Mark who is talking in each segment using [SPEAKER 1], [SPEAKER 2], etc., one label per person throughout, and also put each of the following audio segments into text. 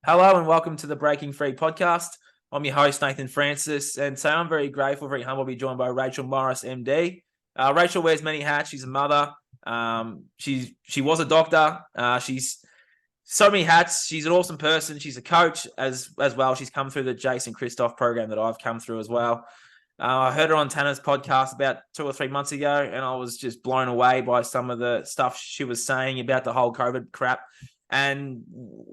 [SPEAKER 1] Hello and welcome to the Breaking Free podcast. I'm your host, Nathan Francis, and so I'm very grateful, very humble to be joined by Rachel Maurice Md. Rachel wears many hats. She's a mother. She was a doctor. She's so many hats. She's an awesome person. She's a coach as well. She's come through the Jason Christoph program that I've come through as well. I heard her on Tanner's podcast about 2 or 3 months ago, and I was just blown away by some of the stuff she was saying about the whole COVID crap and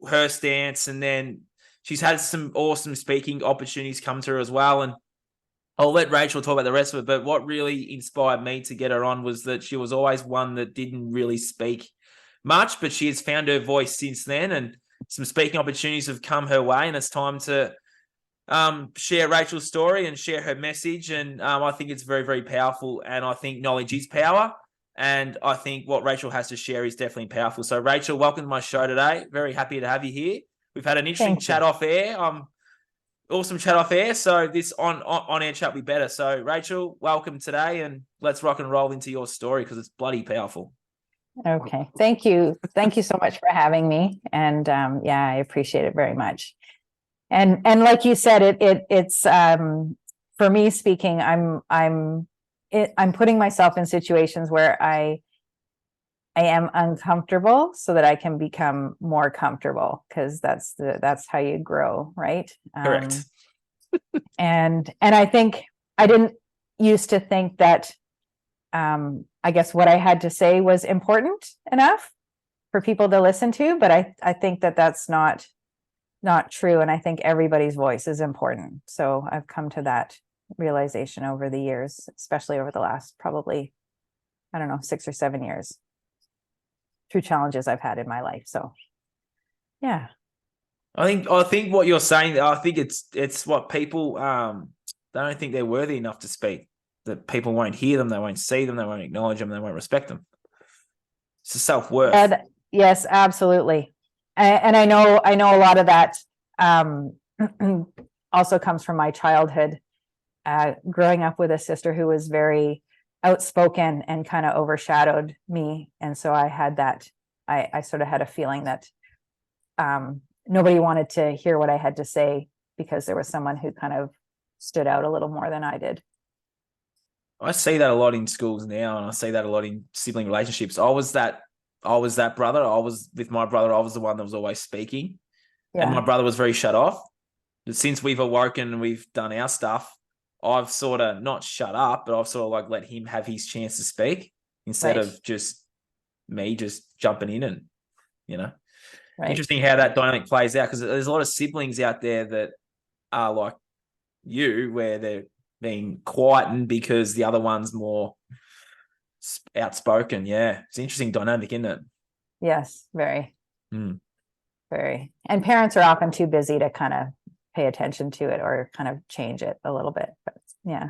[SPEAKER 1] her stance. And then she's had some awesome speaking opportunities come to her as well. And I'll let Rachel talk about the rest of it. But what really inspired me to get her on was that she was always one that didn't really speak much, but she has found her voice since then, and some speaking opportunities have come her way, and it's time to share Rachel's story and share her message. And I think it's very, very powerful. And I think knowledge is power. And I think what Rachel has to share is definitely powerful. So Rachel, welcome to my show today. Very happy to have you here. We've had an interesting chat off air. Awesome chat off air. So this on air chat will be better. So Rachel, welcome today, and let's rock and roll into your story because it's bloody powerful.
[SPEAKER 2] Okay. Thank you. Thank you so much for having me. And I appreciate it very much. And like you said, it's for me speaking, I'm putting myself in situations where I am uncomfortable so that I can become more comfortable, because that's how you grow, right?
[SPEAKER 1] Correct.
[SPEAKER 2] And I think I didn't used to think that I guess what I had to say was important enough for people to listen to, but I think that that's not true. And I think everybody's voice is important. So I've come to that realization over the years, especially over the last probably, 6 or 7 years, through challenges I've had in my life. So yeah.
[SPEAKER 1] I think what you're saying, I think it's what people they don't think they're worthy enough to speak. That people won't hear them, they won't see them, they won't acknowledge them, they won't respect them. It's a self-worth.
[SPEAKER 2] Yes, absolutely. And I know a lot of that also comes from my childhood, growing up with a sister who was very outspoken and kind of overshadowed me. And so I had that, I sort of had a feeling that nobody wanted to hear what I had to say because there was someone who kind of stood out a little more than I did.
[SPEAKER 1] I see that a lot in schools now, and I see that a lot in sibling relationships. I was that brother. I was with my brother. I was the one that was always speaking, and my brother was very shut off. But since we've awoken and we've done our stuff, I've sort of not shut up, but I've sort of like let him have his chance to speak instead of just me just jumping in and, Interesting how that dynamic plays out, because there's a lot of siblings out there that are like you, where they're being quietened because the other one's more outspoken. Yeah, it's an interesting dynamic, isn't it?
[SPEAKER 2] Yes, very. Very. And parents are often too busy to kind of pay attention to it or kind of change it a little bit. But yeah.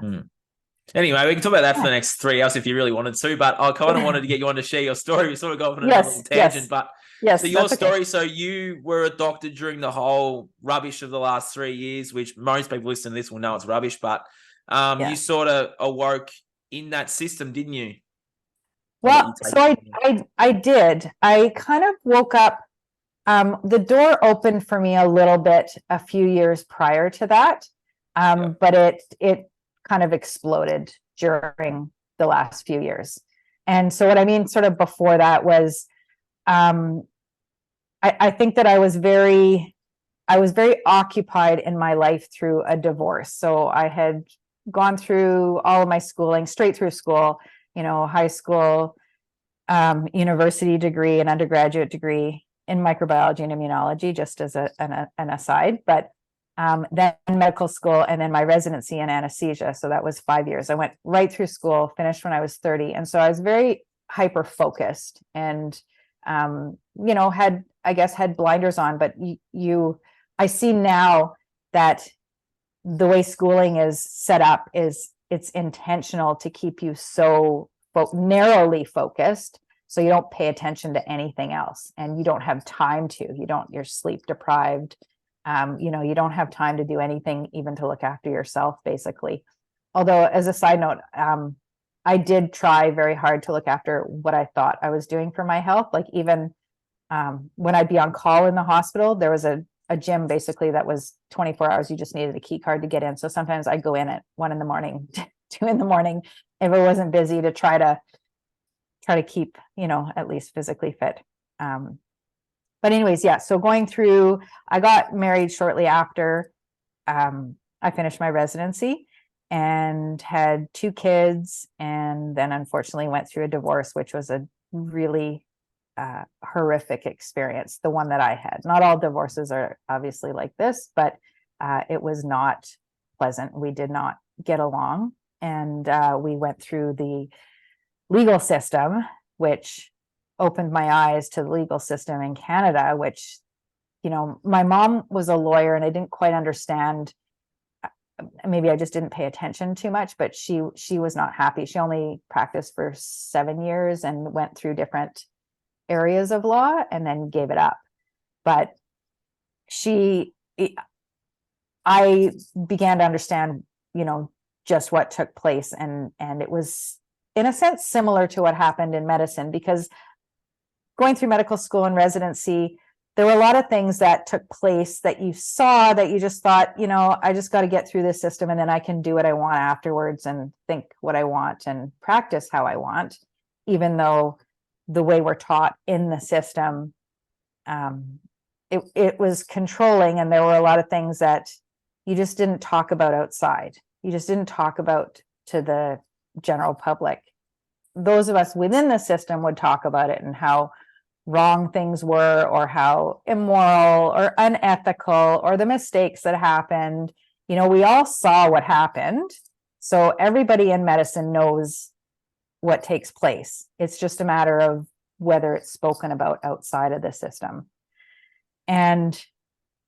[SPEAKER 1] Anyway, we can talk about that for the next 3 hours if you really wanted to, but I kind of wanted to get you on to share your story. We sort of got off on a little tangent, but so your story, okay. So you were a doctor during the whole rubbish of the last 3 years, which most people listening to this will know it's rubbish, but you sort of awoke in that system, didn't you?
[SPEAKER 2] Well, so I did. I kind of woke up. The door opened for me a little bit a few years prior to that, but it kind of exploded during the last few years. And so what I mean sort of before that was, I think that I was very occupied in my life through a divorce. So I had gone through all of my schooling, straight through school, high school, university degree, and undergraduate degree in microbiology and immunology, just as an aside, but then medical school, and then my residency in anesthesia. So that was 5 years. I went right through school, finished when I was 30. And so I was very hyper focused and, had blinders on, but I see now that the way schooling is set up is it's intentional to keep you so narrowly focused, so you don't pay attention to anything else, and you don't have time to. You're sleep deprived. You don't have time to do anything, even to look after yourself, basically. Although, as a side note, I did try very hard to look after what I thought I was doing for my health. Like even When I'd be on call in the hospital, there was a gym basically that was 24 hours. You just needed a key card to get in. So sometimes I'd go in at 1 a.m, 2 a.m, if it wasn't busy, to try to keep, at least physically fit. But anyways, yeah. So going through, I got married shortly after I finished my residency and had 2 kids, and then unfortunately went through a divorce, which was a really horrific experience, the one that I had. Not all divorces are obviously like this, but it was not pleasant. We did not get along, and we went through the legal system, which opened my eyes to the legal system in Canada, which, my mom was a lawyer and I didn't quite understand. Maybe I just didn't pay attention too much, but she was not happy. She only practiced for 7 years and went through different areas of law and then gave it up. But I began to understand, just what took place. And it was, in a sense, similar to what happened in medicine, because going through medical school and residency, there were a lot of things that took place that you saw that you just thought, I just got to get through this system and then I can do what I want afterwards and think what I want and practice how I want, even though the way we're taught in the system, it was controlling. And there were a lot of things that you just didn't talk about outside. You just didn't talk about to the general public. Those of us within the system would talk about it and how wrong things were, or how immoral or unethical, or the mistakes that happened. We all saw what happened. So everybody in medicine knows what takes place. It's just a matter of whether it's spoken about outside of the system. And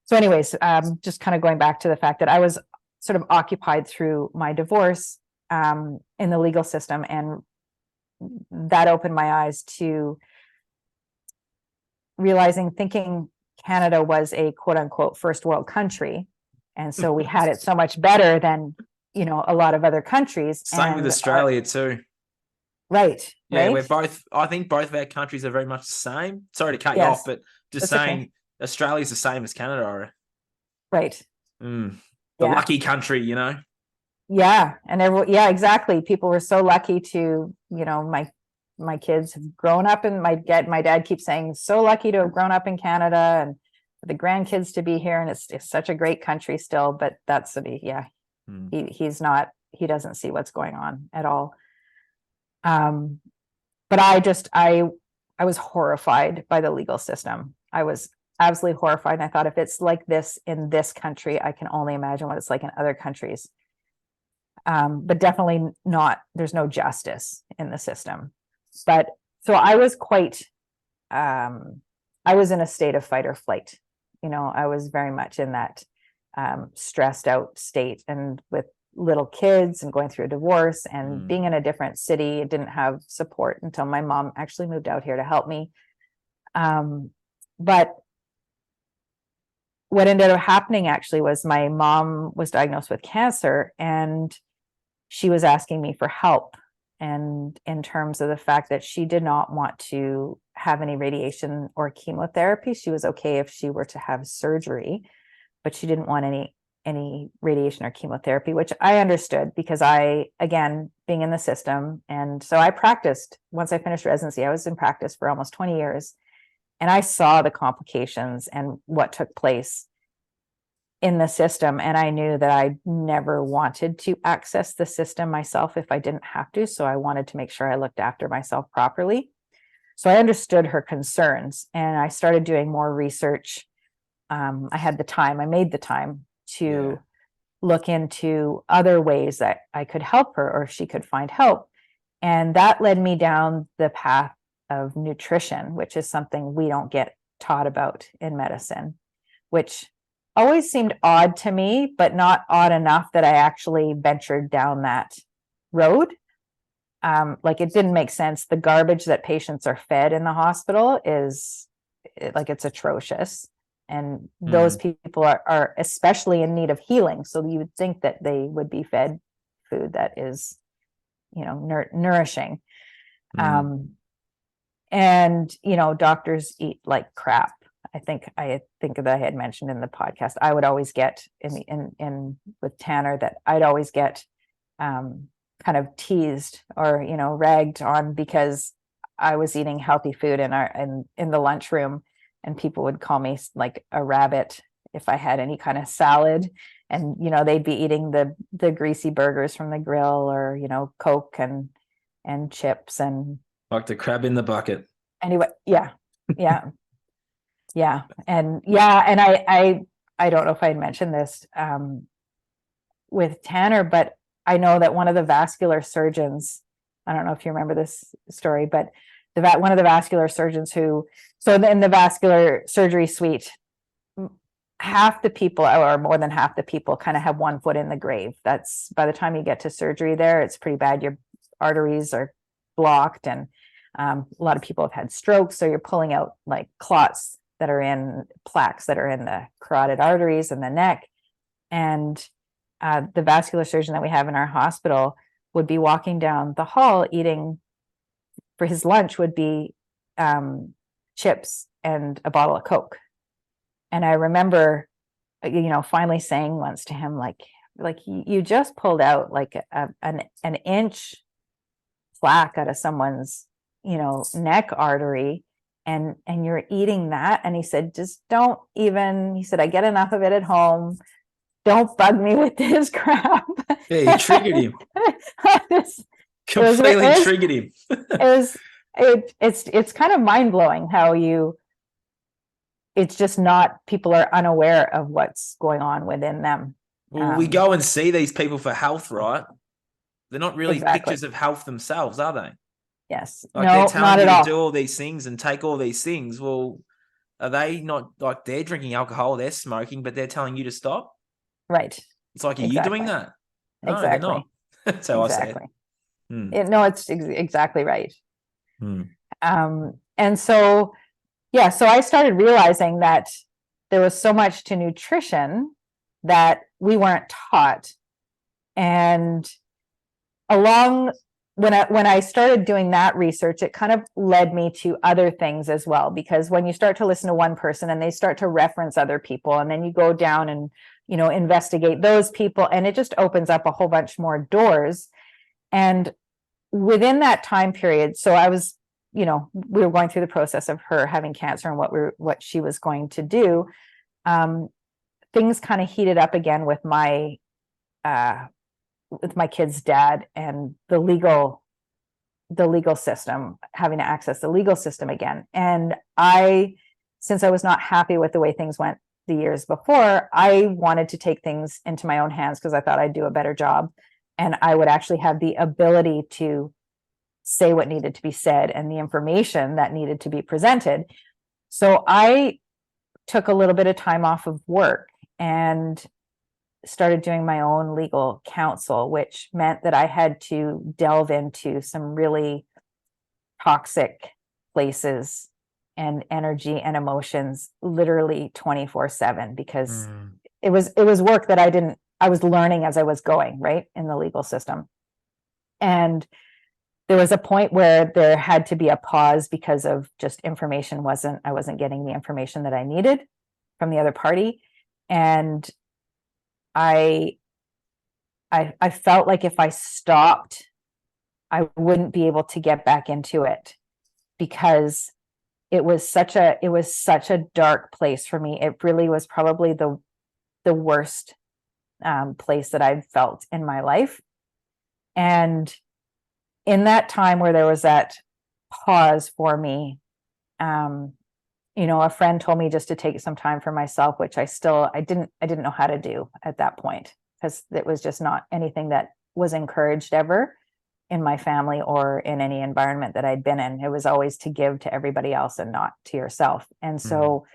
[SPEAKER 2] so anyways, just kind of going back to the fact that I was sort of occupied through my divorce in the legal system, and that opened my eyes to thinking Canada was a quote unquote first world country. And so we had it so much better than, a lot of other countries.
[SPEAKER 1] Same with Australia too.
[SPEAKER 2] Right.
[SPEAKER 1] Yeah,
[SPEAKER 2] right?
[SPEAKER 1] I think both of our countries are very much the same. Sorry to cut you
[SPEAKER 2] Yes,
[SPEAKER 1] off, but just
[SPEAKER 2] that's
[SPEAKER 1] saying
[SPEAKER 2] okay.
[SPEAKER 1] Australia's the same as Canada.
[SPEAKER 2] Right.
[SPEAKER 1] The
[SPEAKER 2] Yeah.
[SPEAKER 1] lucky country,
[SPEAKER 2] Yeah. And yeah, exactly. People were so lucky to, my kids have grown up, and my dad keeps saying, so lucky to have grown up in Canada and for the grandkids to be here. And it's such a great country still, but that's he doesn't see what's going on at all. But I was horrified by the legal system. I was absolutely horrified. And I thought, if it's like this in this country, I can only imagine what it's like in other countries. But definitely not, there's no justice in the system. But so I was I was in a state of fight or flight. I was very much in that stressed out state, and with little kids and going through a divorce and being in a different city, I didn't have support until my mom actually moved out here to help me. But what ended up happening actually was my mom was diagnosed with cancer, and she was asking me for help. And in terms of the fact that she did not want to have any radiation or chemotherapy, she was okay if she were to have surgery, but she didn't want any radiation or chemotherapy, which I understood, because I, again, being in the system. And so I practiced. Once I finished residency, I was in practice for almost 20 years. And I saw the complications and what took place in the system. And I knew that I never wanted to access the system myself if I didn't have to. So I wanted to make sure I looked after myself properly. So I understood her concerns, and I started doing more research. I had the time, I made the time to look into other ways that I could help her, or she could find help. And that led me down the path of nutrition, which is something we don't get taught about in medicine, which always seemed odd to me, but not odd enough that I actually ventured down that road. Like, it didn't make sense. The garbage that patients are fed in the hospital is it's atrocious. And those people are especially in need of healing. So you would think that they would be fed food that is, nourishing. And, doctors eat like crap. I think that I had mentioned in the podcast, I would always get in with Tanner that I'd always get kind of teased or, ragged on because I was eating healthy food in the lunchroom, and people would call me like a rabbit if I had any kind of salad, and, they'd be eating the greasy burgers from the grill, or, Coke and chips and
[SPEAKER 1] Like the crab in the bucket.
[SPEAKER 2] anyway. Yeah. And I don't know if I had mentioned this with Tanner, but I know that one of the vascular surgeons, I don't know if you remember this story, but one of the vascular surgeons in the vascular surgery suite, half the people, or more than half the people, kind of have one foot in the grave. That's, by the time you get to surgery there, it's pretty bad. Your arteries are blocked, and a lot of people have had strokes. So you're pulling out like plaques that are in the carotid arteries and the neck. And the vascular surgeon that we have in our hospital would be walking down the hall eating, for his lunch would be chips and a bottle of Coke. And I remember, finally saying once to him, like you just pulled out like an inch plaque out of someone's, neck artery, and you're eating that. And he said, just don't even, he said, I get enough of it at home. Don't bug me with this crap.
[SPEAKER 1] Yeah, you triggered him. Completely triggered him.
[SPEAKER 2] It's kind of mind-blowing how it's just not, people are unaware of what's going on within them.
[SPEAKER 1] Well, we go and see these people for health, right? They're not really
[SPEAKER 2] Exactly.
[SPEAKER 1] pictures of health themselves, are they?
[SPEAKER 2] Yes.
[SPEAKER 1] Like,
[SPEAKER 2] no,
[SPEAKER 1] they're telling
[SPEAKER 2] not
[SPEAKER 1] you
[SPEAKER 2] at
[SPEAKER 1] to
[SPEAKER 2] all.
[SPEAKER 1] do all these things and take all these things. Well, are they not, like, they're drinking alcohol, they're smoking, but they're telling you to stop?
[SPEAKER 2] Right.
[SPEAKER 1] It's like, are you doing that? No,
[SPEAKER 2] exactly.
[SPEAKER 1] they're not. That's how I say it.
[SPEAKER 2] No, it's exactly right.
[SPEAKER 1] Hmm.
[SPEAKER 2] And so, so I started realizing that there was so much to nutrition that we weren't taught. And when I started doing that research, it kind of led me to other things as well, because when you start to listen to one person and they start to reference other people, and then you go down and, investigate those people, and it just opens up a whole bunch more doors. And within that time period, so I was, we were going through the process of her having cancer and what she was going to do. Things kind of heated up again with my kid's dad, and the legal system, having to access the legal system again. And since I was not happy with the way things went the years before, I wanted to take things into my own hands, because I thought I'd do a better job, and I would actually have the ability to say what needed to be said and the information that needed to be presented. So I took a little bit of time off of work and started doing my own legal counsel, which meant that I had to delve into some really toxic places and energy and emotions literally 24/7, because it was work that I was learning as I was going, right, in the legal system. And there was a point where there had to be a pause because of just I wasn't getting the information that I needed from the other party. And I felt like if I stopped, I wouldn't be able to get back into it, because it was such a dark place for me. It really was probably the worst place that I've felt in my life. And in that time where there was that pause for me, a friend told me just to take some time for myself, which I didn't know how to do at that point, because it was just not anything that was encouraged ever in my family or in any environment that I'd been in. It was always to give to everybody else and not to yourself. And so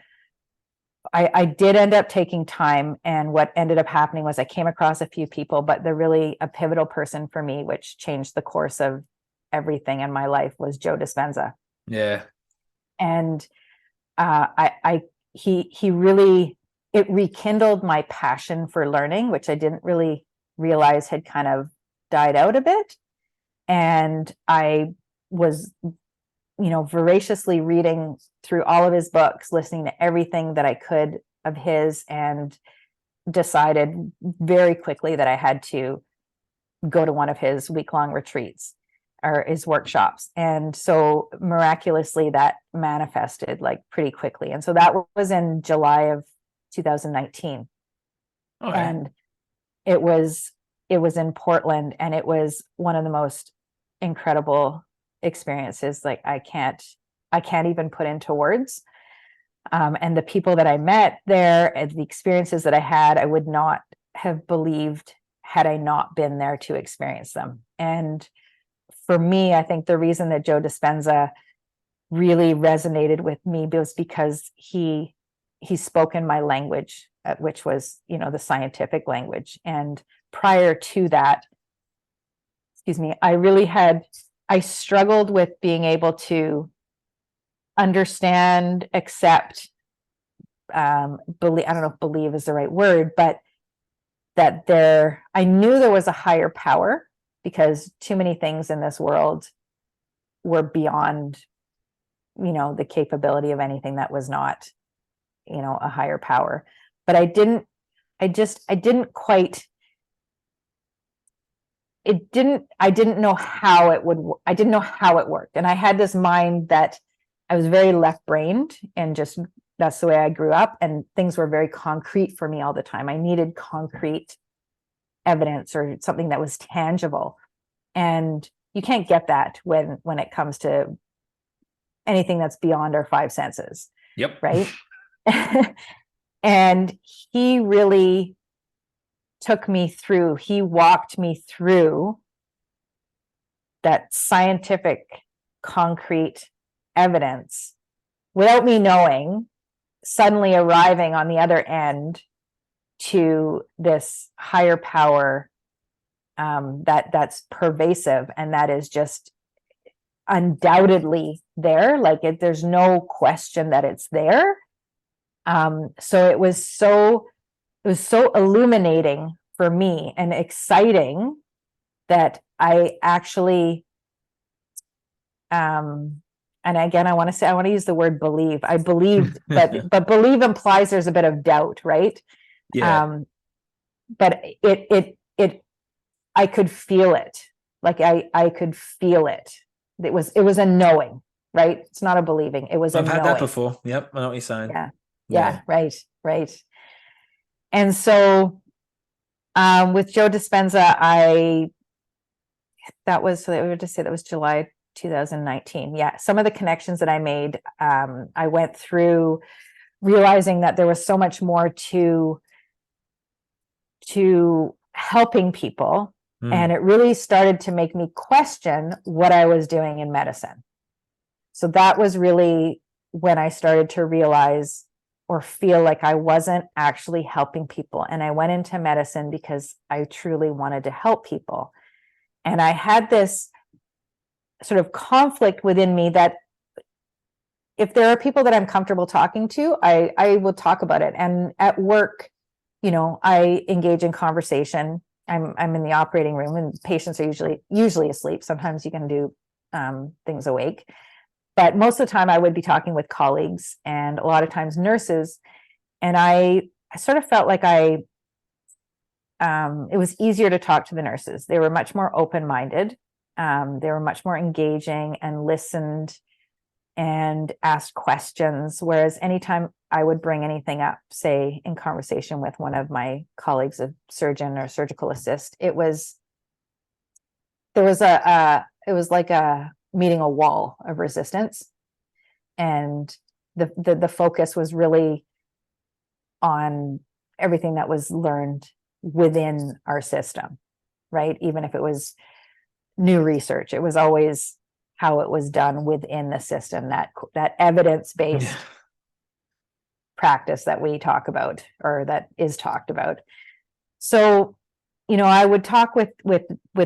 [SPEAKER 2] I did end up taking time, and what ended up happening was I came across a few people, but a pivotal person for me, which changed the course of everything in my life, was Joe Dispenza.
[SPEAKER 1] Yeah.
[SPEAKER 2] And he really, it rekindled my passion for learning, which I didn't really realize had kind of died out a bit. And I was voraciously reading through all of his books, listening to everything that I could of his, and decided very quickly that I had to go to one of his week-long retreats or his workshops. And so miraculously that manifested like pretty quickly. And so that was in July of 2019.
[SPEAKER 1] Okay.
[SPEAKER 2] And it was in Portland, and it was one of the most incredible experiences. Like I can't even put into words. And the people that I met there, and the experiences that I had, I would not have believed had I not been there to experience them. And for me, I think the reason that Joe Dispenza really resonated with me was because he spoke in my language, which was, the scientific language. And prior to that, I struggled with being able to understand, accept, believe, I don't know if believe is the right word, but I knew there was a higher power, because too many things in this world were beyond, the capability of anything that was not, a higher power. But I didn't know how it worked. And I had this mind that I was very left-brained, and just that's the way I grew up, and things were very concrete for me all the time. I needed concrete evidence or something that was tangible. And you can't get that when it comes to anything that's beyond our five senses.
[SPEAKER 1] Yep.
[SPEAKER 2] Right. And he really he walked me through that scientific, concrete evidence without me knowing, suddenly arriving on the other end to this higher power that's pervasive, and that is just undoubtedly there. Like there's no question that it's there. So it was so illuminating for me and exciting that I actually, and again, I want to use the word believe. I believed, but believe implies there's a bit of doubt, right?
[SPEAKER 1] Yeah.
[SPEAKER 2] But I could feel it. Like I could feel it. It was a knowing, right? It's not a believing. It was a knowing.
[SPEAKER 1] I've had that before. Yep. I know what you're saying.
[SPEAKER 2] Yeah. Right. And so, with Joe Dispenza, that was July 2019. Yeah. Some of the connections that I made, I went through realizing that there was so much more to helping people. And it really started to make me question what I was doing in medicine. So that was really when I started to realize or feel like I wasn't actually helping people. And I went into medicine because I truly wanted to help people. And I had this sort of conflict within me that if there are people that I'm comfortable talking to, I will talk about it. And at work, I engage in conversation. I'm in the operating room, and patients are usually asleep. Sometimes you can do things awake. But most of the time I would be talking with colleagues, and a lot of times nurses. And I sort of felt like it was easier to talk to the nurses. They were much more open-minded. They were much more engaging and listened and asked questions. Whereas anytime I would bring anything up, say in conversation with one of my colleagues, a surgeon or surgical assist, it was like meeting a wall of resistance. And the focus was really on everything that was learned within our system, right? Even if it was new research, it was always how it was done within the system, that evidence-based practice that we talk about, or that is talked about. So, I would talk with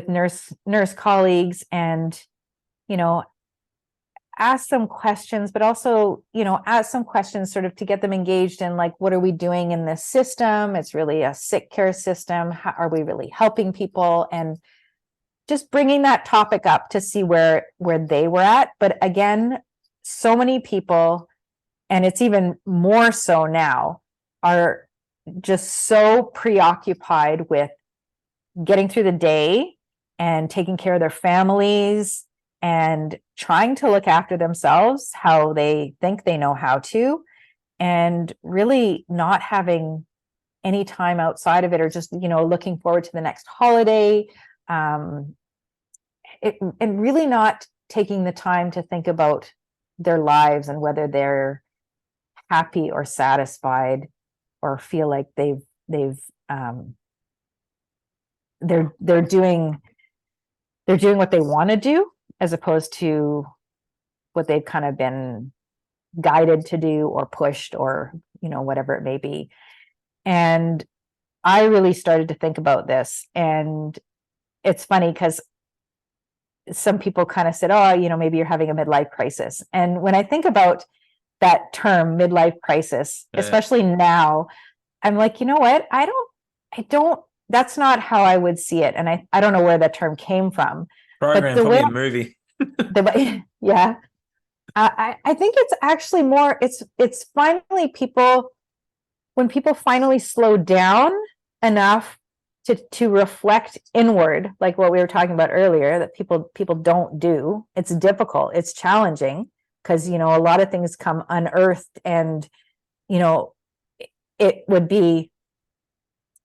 [SPEAKER 2] nurse colleagues, and, ask them questions, but also, ask some questions sort of to get them engaged in, like, what are we doing in this system? It's really a sick care system. How are we really helping people? And just bringing that topic up to see where they were at. But again, so many people, and it's even more so now, are just so preoccupied with getting through the day and taking care of their families and trying to look after themselves how they think they know how to, and really not having any time outside of it, or just, looking forward to the next holiday, and really not taking the time to think about their lives and whether they're happy or satisfied, or feel like they're doing what they want to do, as opposed to what they've kind of been guided to do or pushed, or whatever it may be. And I really started to think about this, and it's funny because some people kind of said, oh, maybe you're having a midlife crisis. And when I think about that term, midlife crisis, especially now, I'm like, you know what? I don't, that's not how I would see it. And I don't know where that term came from.
[SPEAKER 1] Program,
[SPEAKER 2] but
[SPEAKER 1] probably a movie.
[SPEAKER 2] Yeah. I think it's actually more, it's finally when people finally slow down enough to reflect inward, like what we were talking about earlier, that people don't do. It's difficult, it's challenging, because a lot of things come unearthed, and it would be,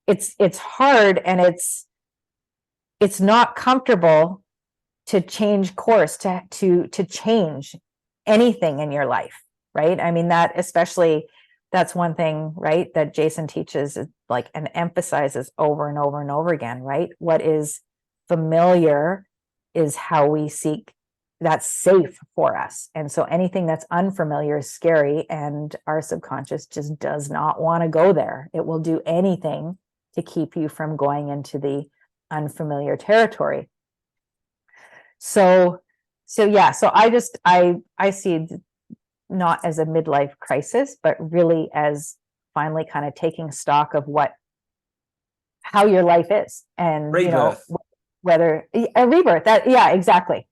[SPEAKER 2] it's hard, and it's not comfortable to change course, to change anything in your life, right? I mean, that's one thing, right, that Jason teaches, like, and emphasizes over and over and over again, right? What is familiar is how we seek, that's safe for us. And so anything that's unfamiliar is scary, and our subconscious just does not want to go there. It will do anything to keep you from going into the unfamiliar territory. So yeah, so I see it not as a midlife crisis, but really as finally kind of taking stock of how your life is, and
[SPEAKER 1] Rebirth.
[SPEAKER 2] Whether a rebirth. Exactly.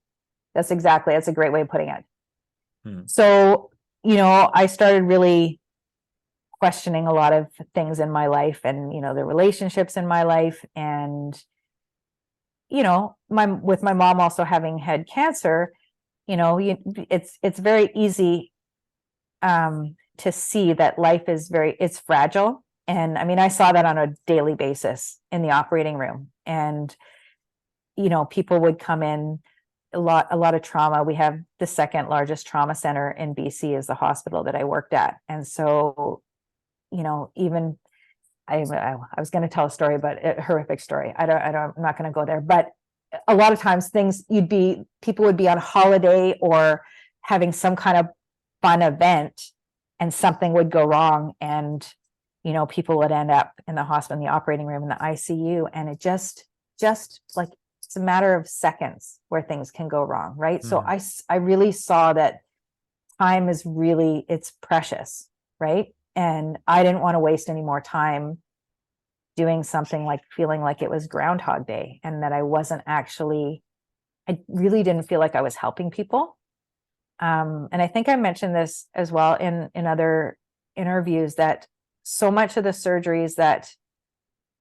[SPEAKER 2] That's a great way of putting it. So I started really questioning a lot of things in my life, and the relationships in my life, and with my mom also having had cancer, it's very easy to see that life is it's fragile. And I mean, I saw that on a daily basis in the operating room, and people would come in, a lot of trauma. We have the second largest trauma center in BC, is the hospital that I worked at. And so even I was going to tell a story, but a horrific story. I'm not going to go there. But a lot of times people would be on holiday or having some kind of fun event, and something would go wrong, and people would end up in the hospital, in the operating room, in the ICU, and it just like, it's a matter of seconds where things can go wrong, right? So I really saw that time is really, it's precious, right? And I didn't want to waste any more time doing something like feeling like it was Groundhog Day, and that I really didn't feel like I was helping people. And I think I mentioned this as well in other interviews, that so much of the surgeries that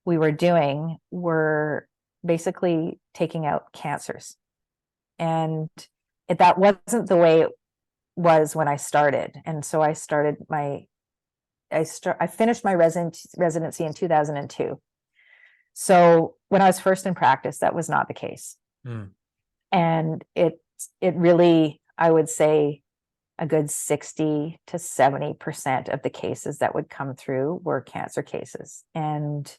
[SPEAKER 2] we were doing were basically taking out cancers. And that wasn't the way it was when I started. And so I finished my residency in 2002. So when I was first in practice, that was not the case. And it really, I would say, a good 60 to 70% of the cases that would come through were cancer cases. And,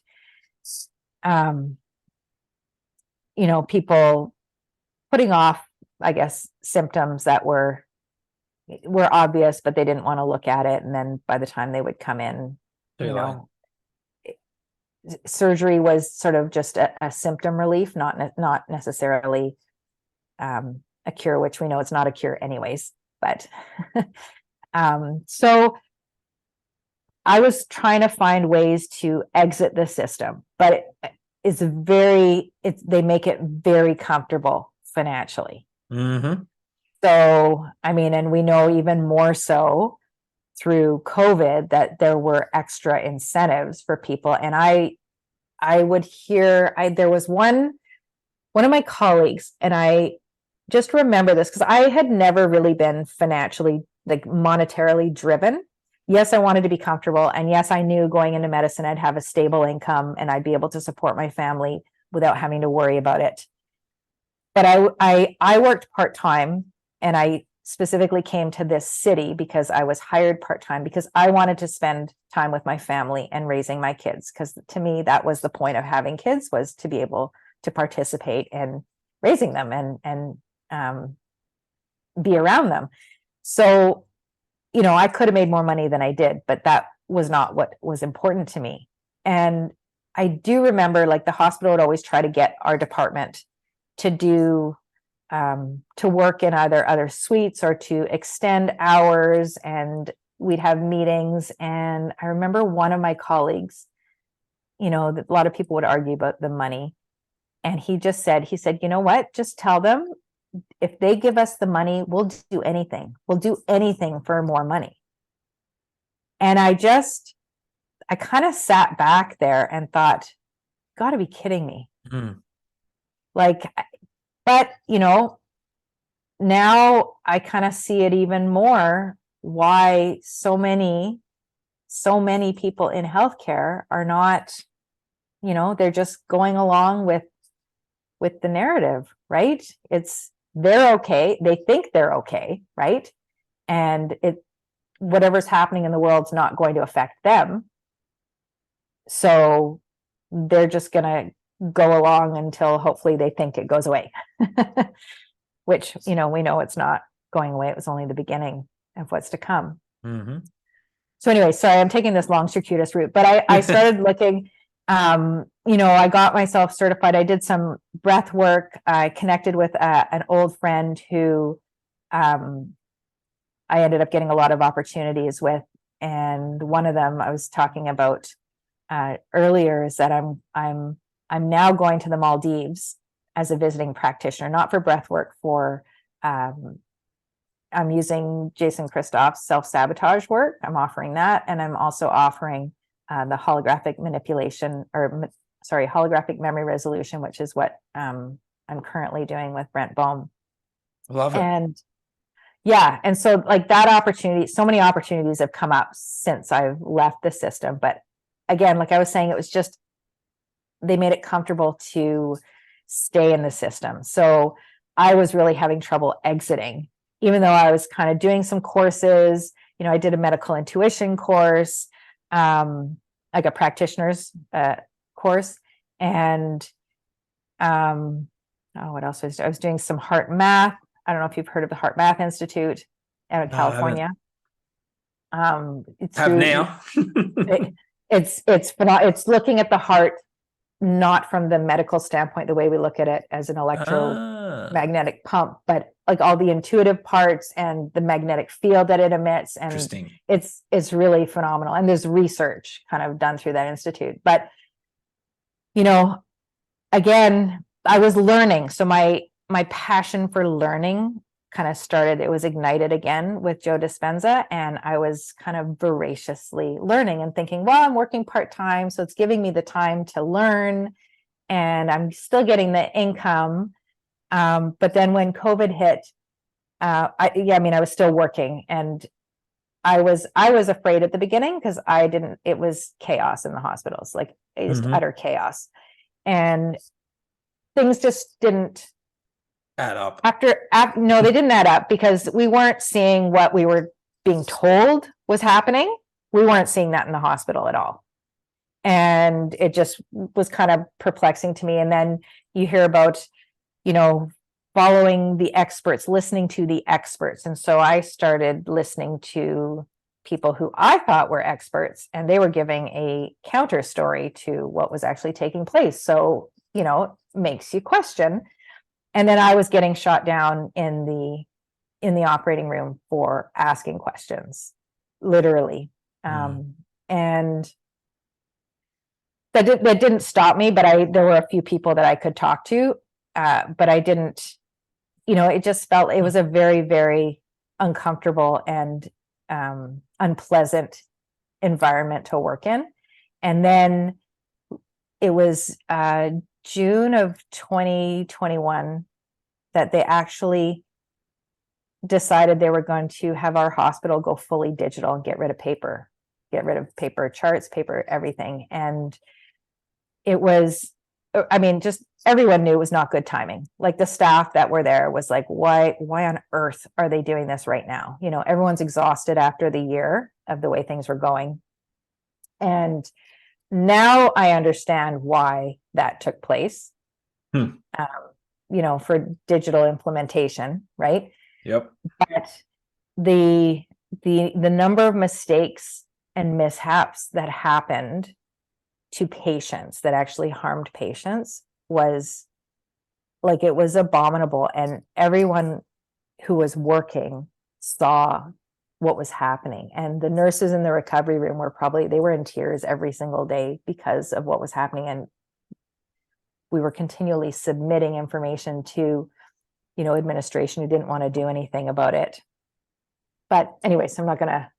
[SPEAKER 2] people putting off, I guess, symptoms that were obvious, but they didn't want to look at it. And then by the time they would come in, surgery was sort of just a symptom relief, not necessarily a cure, which we know it's not a cure anyways. But so I was trying to find ways to exit the system, but is they make it very comfortable financially.
[SPEAKER 1] Mm-hmm.
[SPEAKER 2] So, I mean, and we know even more so through COVID that there were extra incentives for people. And I would hear, there was one of my colleagues, and I just remember this because I had never really been financially, like monetarily driven. Yes, I wanted to be comfortable. And yes, I knew going into medicine, I'd have a stable income and I'd be able to support my family without having to worry about it. But I worked part-time, and I specifically came to this city because I was hired part-time because I wanted to spend time with my family and raising my kids. Because to me, that was the point of having kids, was to be able to participate in raising them and be around them. So, I could have made more money than I did, but that was not what was important to me. And I do remember, like, the hospital would always try to get our department to do to work in either other suites or to extend hours, and we'd have meetings. And I remember one of my colleagues, a lot of people would argue about the money, and he said, you know what, just tell them if they give us the money, we'll do anything. We'll do anything for more money. And I kind of sat back there and thought, gotta be kidding me.
[SPEAKER 1] Mm.
[SPEAKER 2] Like, but now I kind of see it even more, why so many people in healthcare are not, they're just going along with the narrative, right? They're okay. They think they're okay, right? And whatever's happening in the world's not going to affect them. So they're just going to go along until hopefully they think it goes away, which, we know it's not going away. It was only the beginning of what's to come.
[SPEAKER 1] Mm-hmm.
[SPEAKER 2] So anyway, sorry, I'm taking this long circuitous route, but I started looking, I got myself certified. I did some breath work. I connected with an old friend who I ended up getting a lot of opportunities with. And one of them I was talking about earlier is that I'm now going to the Maldives as a visiting practitioner, not for breath work, I'm using Jason Christoph's self-sabotage work. I'm offering that. And I'm also offering the holographic manipulation, holographic memory resolution, which is what I'm currently doing with Brent Bohm.
[SPEAKER 1] Love it.
[SPEAKER 2] And yeah, and so like that opportunity, so many opportunities have come up since I've left the system. But again, like I was saying, it was just, they made it comfortable to stay in the system. So I was really having trouble exiting, even though I was kind of doing some courses. I did a medical intuition course, like a practitioner's course. And what else I was doing some heart math. I don't know if you've heard of the Heart Math Institute out of California.
[SPEAKER 1] Have now.
[SPEAKER 2] It's looking at the heart not from the medical standpoint, the way we look at it as an electromagnetic pump, but like all the intuitive parts and the magnetic field that it emits. And
[SPEAKER 1] Interesting.
[SPEAKER 2] It's really phenomenal. And there's research kind of done through that institute. But, again, I was learning. So my passion for learning kind of started, it was ignited again with Joe Dispenza. And I was kind of voraciously learning and thinking, well, I'm working part-time, so it's giving me the time to learn and I'm still getting the income. But then when COVID hit, I was still working, and I was afraid at the beginning because it was chaos in the hospitals, like just utter chaos. And things just didn't
[SPEAKER 1] add up.
[SPEAKER 2] No, they didn't add up because we weren't seeing what we were being told was happening. We weren't seeing that in the hospital at all. And it just was kind of perplexing to me. And then you hear about, following the experts, listening to the experts. And so I started listening to people who I thought were experts, and they were giving a counter story to what was actually taking place. So, it makes you question. And then I was getting shot down in the operating room for asking questions, literally. And that didn't stop me, but there were a few people that I could talk to, but I didn't, it just felt, it was a very, very uncomfortable and unpleasant environment to work in. And then it was June of 2021 that they actually decided they were going to have our hospital go fully digital and get rid of paper charts, paper, everything. And it was, just everyone knew it was not good timing. Like the staff that were there was like, why on earth are they doing this right now? Everyone's exhausted after the year of the way things were going. And now I understand why that took place, for digital implementation, right?
[SPEAKER 1] Yep.
[SPEAKER 2] But the number of mistakes and mishaps that happened to patients that actually harmed patients was like, it was abominable. And everyone who was working saw what was happening. And the nurses in the recovery room they were in tears every single day because of what was happening. And we were continually submitting information to, administration who didn't want to do anything about it. But anyways, I'm not going to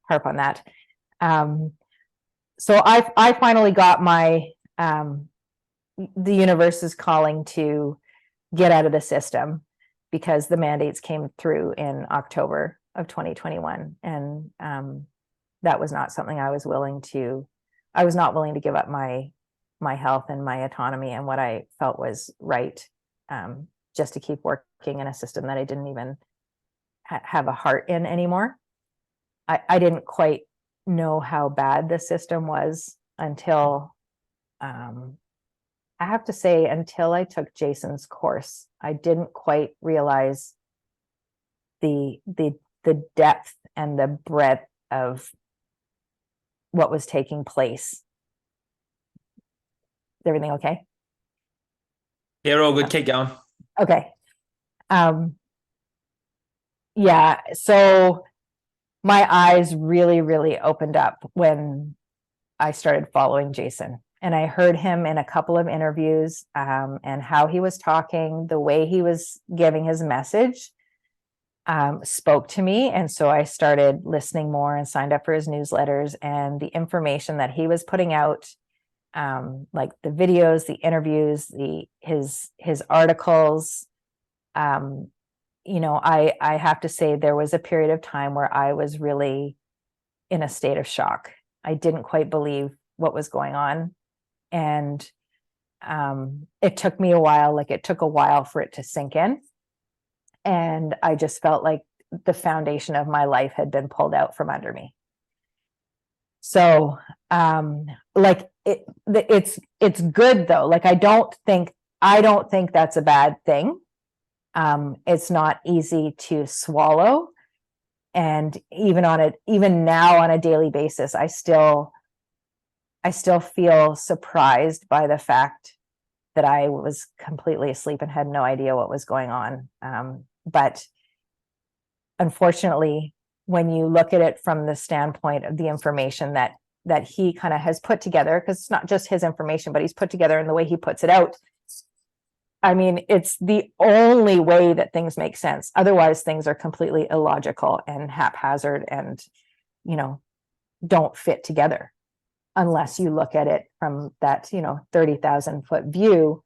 [SPEAKER 2] harp on that. So I finally got my, the universe's calling to get out of the system, because the mandates came through in October of 2021. And that was not something I was not willing to give up my health and my autonomy and what I felt was right, just to keep working in a system that I didn't even have a heart in anymore. I didn't quite know how bad the system was until, I have to say, until I took Jason's course. I didn't quite realize the depth and the breadth of what was taking place. Is everything okay?
[SPEAKER 1] Yeah, we're all good. Keep going.
[SPEAKER 2] Okay. Yeah, so my eyes really, really opened up when I started following Jason. And I heard him in a couple of interviews, and how he was talking, the way he was giving his message, spoke to me. And so I started listening more and signed up for his newsletters, and the information that he was putting out, like the videos, the interviews, his articles. I have to say there was a period of time where I was really in a state of shock. I didn't quite believe what was going on. And it took me a while, it took a while for it to sink in. And I just felt like the foundation of my life had been pulled out from under me. So, it's good though. Like, I don't think that's a bad thing. It's not easy to swallow. And even now on a daily basis, I still feel surprised by the fact that I was completely asleep and had no idea what was going on. But unfortunately, when you look at it from the standpoint of the information that he kind of has put together, because it's not just his information, but he's put together in the way he puts it out. I mean, it's the only way that things make sense. Otherwise, things are completely illogical and haphazard and, don't fit together unless you look at it from that, 30,000 foot view.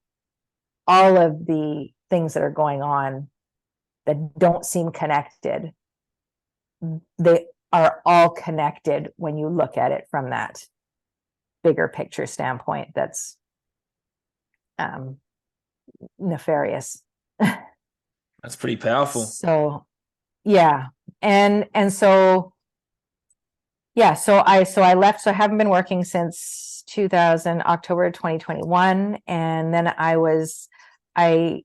[SPEAKER 2] All of the things that are going on that don't seem connected, they are all connected when you look at it from that bigger picture standpoint. That's nefarious.
[SPEAKER 1] That's pretty powerful.
[SPEAKER 2] So yeah. And so yeah, so I left. So I haven't been working since October 2021. And then I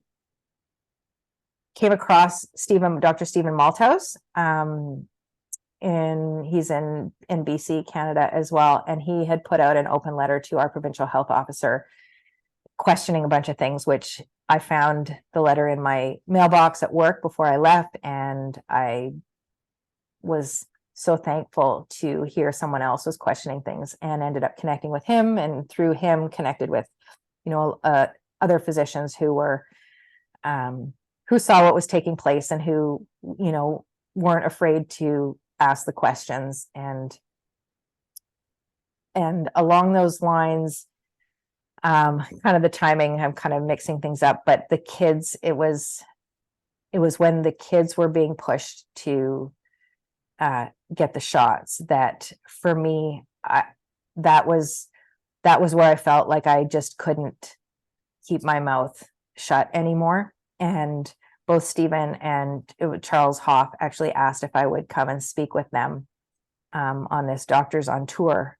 [SPEAKER 2] came across Dr. Stephen Malthouse. He's in BC, Canada as well. And he had put out an open letter to our provincial health officer questioning a bunch of things, which I found the letter in my mailbox at work before I left. And I was so thankful to hear someone else was questioning things, and ended up connecting with him, and through him connected with, other physicians who were, who saw what was taking place, and who, weren't afraid to ask the questions. And along those lines, kind of the timing, I'm kind of mixing things up, but the kids, it was when the kids were being pushed to get the shots that, for me, that was where I felt like I just couldn't keep my mouth shut anymore. And both Stephen and Charles Hoff actually asked if I would come and speak with them on this Doctors on Tour,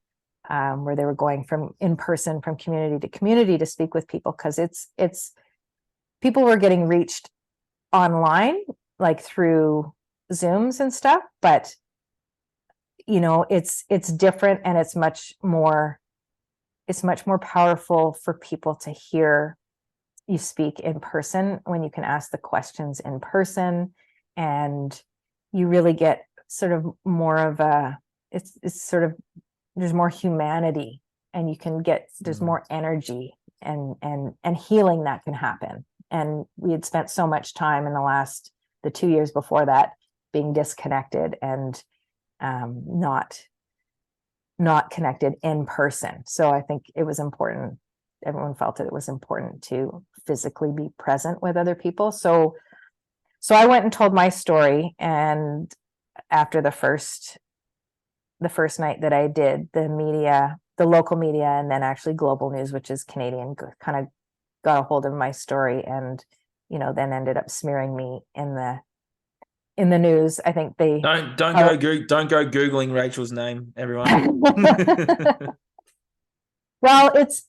[SPEAKER 2] where they were going from in person, from community to community, to speak with people, because it's people were getting reached online, like through Zooms and stuff, but it's different, and it's much more powerful for people to hear you speak in person, when you can ask the questions in person, and you really get sort of more of it's sort of, there's more humanity, and there's more energy and healing that can happen. And we had spent so much time in the 2 years before that being disconnected and not connected in person. So I think it was important. Everyone felt that it was important to physically be present with other people. So I went and told my story, and after the first night that I did, the local media, and then actually Global News, which is Canadian, kind of got a hold of my story, and then ended up smearing me in the news. I think they
[SPEAKER 1] don't go Googling Rachel's name, everyone.
[SPEAKER 2] Well, it's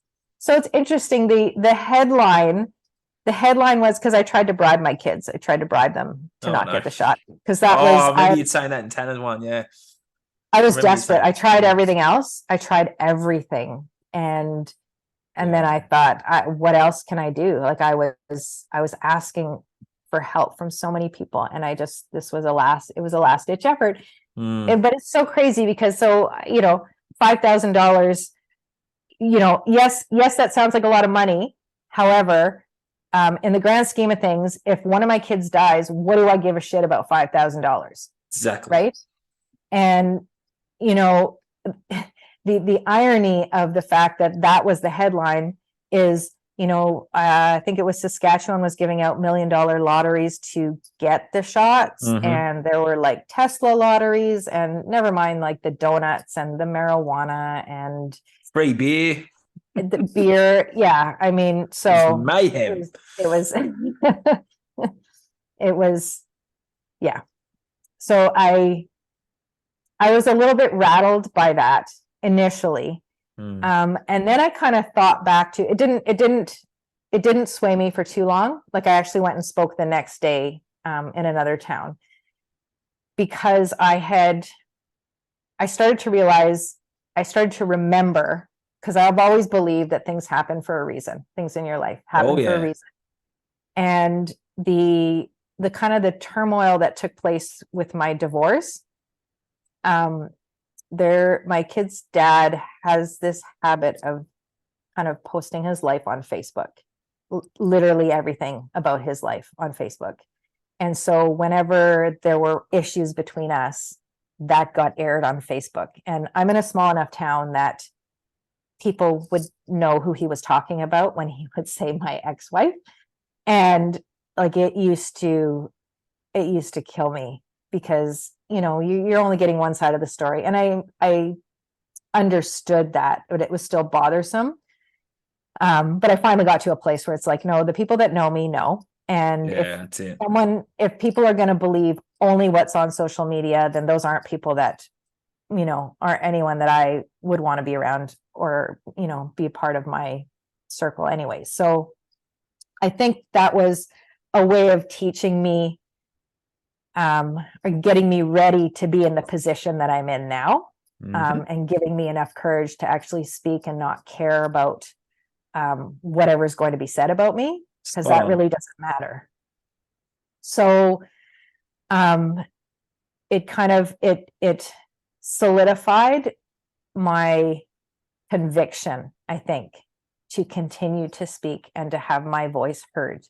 [SPEAKER 2] interesting. The headline was because I tried to bribe my kids. I tried to bribe them to not get the shot, because that was.
[SPEAKER 1] Maybe you'd saying that in Tanner's one, yeah.
[SPEAKER 2] I was desperate. I tried everything else. I tried everything, and then I thought, what else can I do? Like, I was asking for help from so many people, and this was it was a last ditch effort. But it's so crazy, because $5,000. Yes, that sounds like a lot of money. However, in the grand scheme of things, if one of my kids dies, what do I give a shit about $5,000?
[SPEAKER 1] Exactly.
[SPEAKER 2] Right. And, the irony of the fact that was the headline is, I think it was Saskatchewan was giving out $1 million lotteries to get the shots. And there were like Tesla lotteries, and never mind like the donuts and the marijuana and
[SPEAKER 1] free beer.
[SPEAKER 2] The beer. Yeah. I mean, so
[SPEAKER 1] mayhem.
[SPEAKER 2] It was it was, yeah. So I was a little bit rattled by that initially. And then I kind of thought back to it. Didn't sway me for too long. Like, I actually went and spoke the next day in another town, because I started to remember, because I've always believed that things happen for a reason. Things in your life happen for a reason. And the kind of the turmoil that took place with my divorce, my kid's dad has this habit of kind of posting his life on Facebook, literally everything about his life on Facebook. And so whenever there were issues between us, that got aired on Facebook. And I'm in a small enough town that people would know who he was talking about when he would say my ex-wife. And like, it used to kill me, because you're only getting one side of the story. And I understood that, but it was still bothersome. But I finally got to a place where it's like, no, the people that know me know. And if people are going to believe only what's on social media, then those aren't people that, aren't anyone that I would want to be around, or, be a part of my circle anyway. So I think that was a way of teaching me, or getting me ready to be in the position that I'm in now, and giving me enough courage to actually speak and not care about whatever's going to be said about me, because that really doesn't matter. So it solidified my conviction, I think, to continue to speak and to have my voice heard.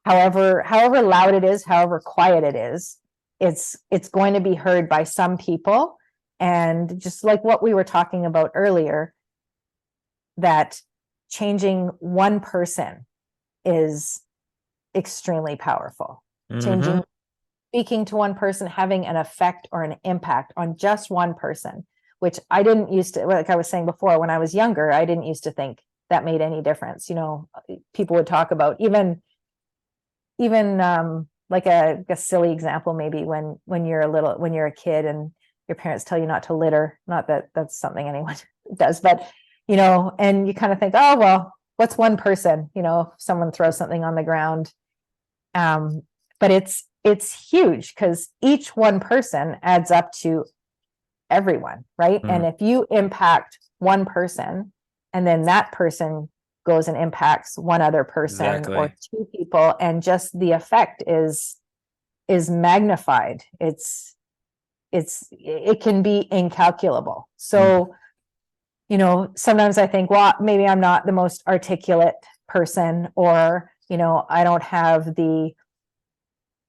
[SPEAKER 2] However loud it is, however quiet it is, it's going to be heard by some people. And just like what we were talking about earlier, that changing one person is extremely powerful.
[SPEAKER 1] Mhm.
[SPEAKER 2] Speaking to one person, having an effect or an impact on just one person, which I didn't used to, like I was saying before, when I was younger, I didn't used to think that made any difference. People would talk about even like a silly example, maybe when you're a kid and your parents tell you not to litter. Not that that's something anyone does, but and you kind of think, oh well, what's one person? If someone throws something on the ground. But it's huge, because each one person adds up to everyone, right? And if you impact one person, and then that person goes and impacts one other person or two people, and just the effect is magnified. It can be incalculable. So sometimes I think, well, maybe I'm not the most articulate person, or I don't have the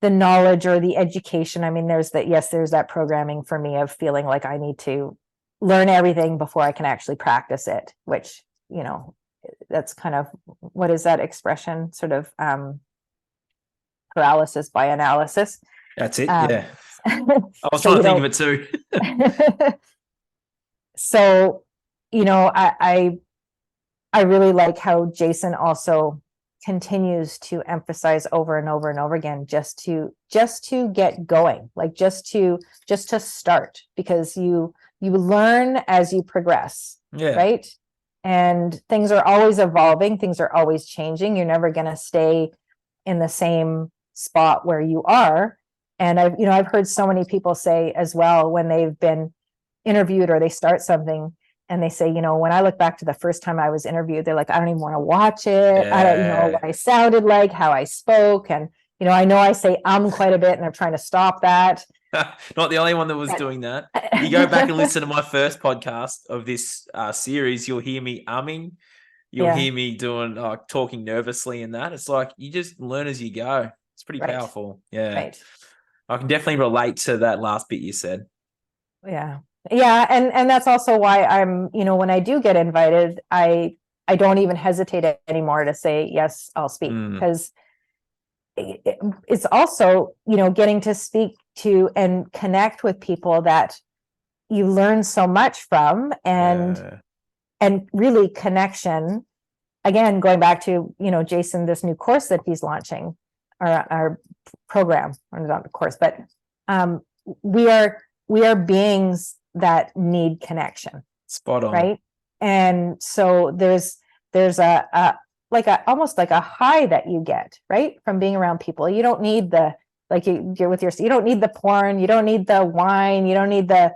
[SPEAKER 2] knowledge or the education. I mean, there's that programming for me of feeling like I need to learn everything before I can actually practice it, which that's kind of, what is that expression, sort of paralysis by analysis.
[SPEAKER 1] That's it. Yeah. I was
[SPEAKER 2] So
[SPEAKER 1] trying to think of it too.
[SPEAKER 2] So, I really like how Jason also continues to emphasize over and over and over again, just to get going, like just to start, because you learn as you progress.
[SPEAKER 1] Yeah.
[SPEAKER 2] Right. And things are always evolving, things are always changing. You're never going to stay in the same spot where you are. And I've heard so many people say as well, when they've been interviewed or they start something, and they say, when I look back to the first time I was interviewed, they're like, I don't even want to watch it. I don't know what I sounded like, how I spoke. And, I know I say quite a bit, and I'm trying to stop that.
[SPEAKER 1] Not the only one that was doing that. You go back and listen to my first podcast of this series, you'll hear me umming. You'll hear me doing talking nervously and that. It's like you just learn as you go. It's pretty powerful. Yeah.
[SPEAKER 2] Right.
[SPEAKER 1] I can definitely relate to that last bit you said.
[SPEAKER 2] Yeah. Yeah. And that's also why I'm, when I do get invited, I don't even hesitate anymore to say, yes, I'll speak, because it's also, getting to speak to and connect with people that you learn so much from, and really connection. Again, going back to, Jason, this new course that he's launching, our program, or not a course, but we are beings that need connection.
[SPEAKER 1] Spot on.
[SPEAKER 2] Right. And so there's almost like a high that you get, right, from being around people. You don't need you don't need the porn, you don't need the wine, you don't need the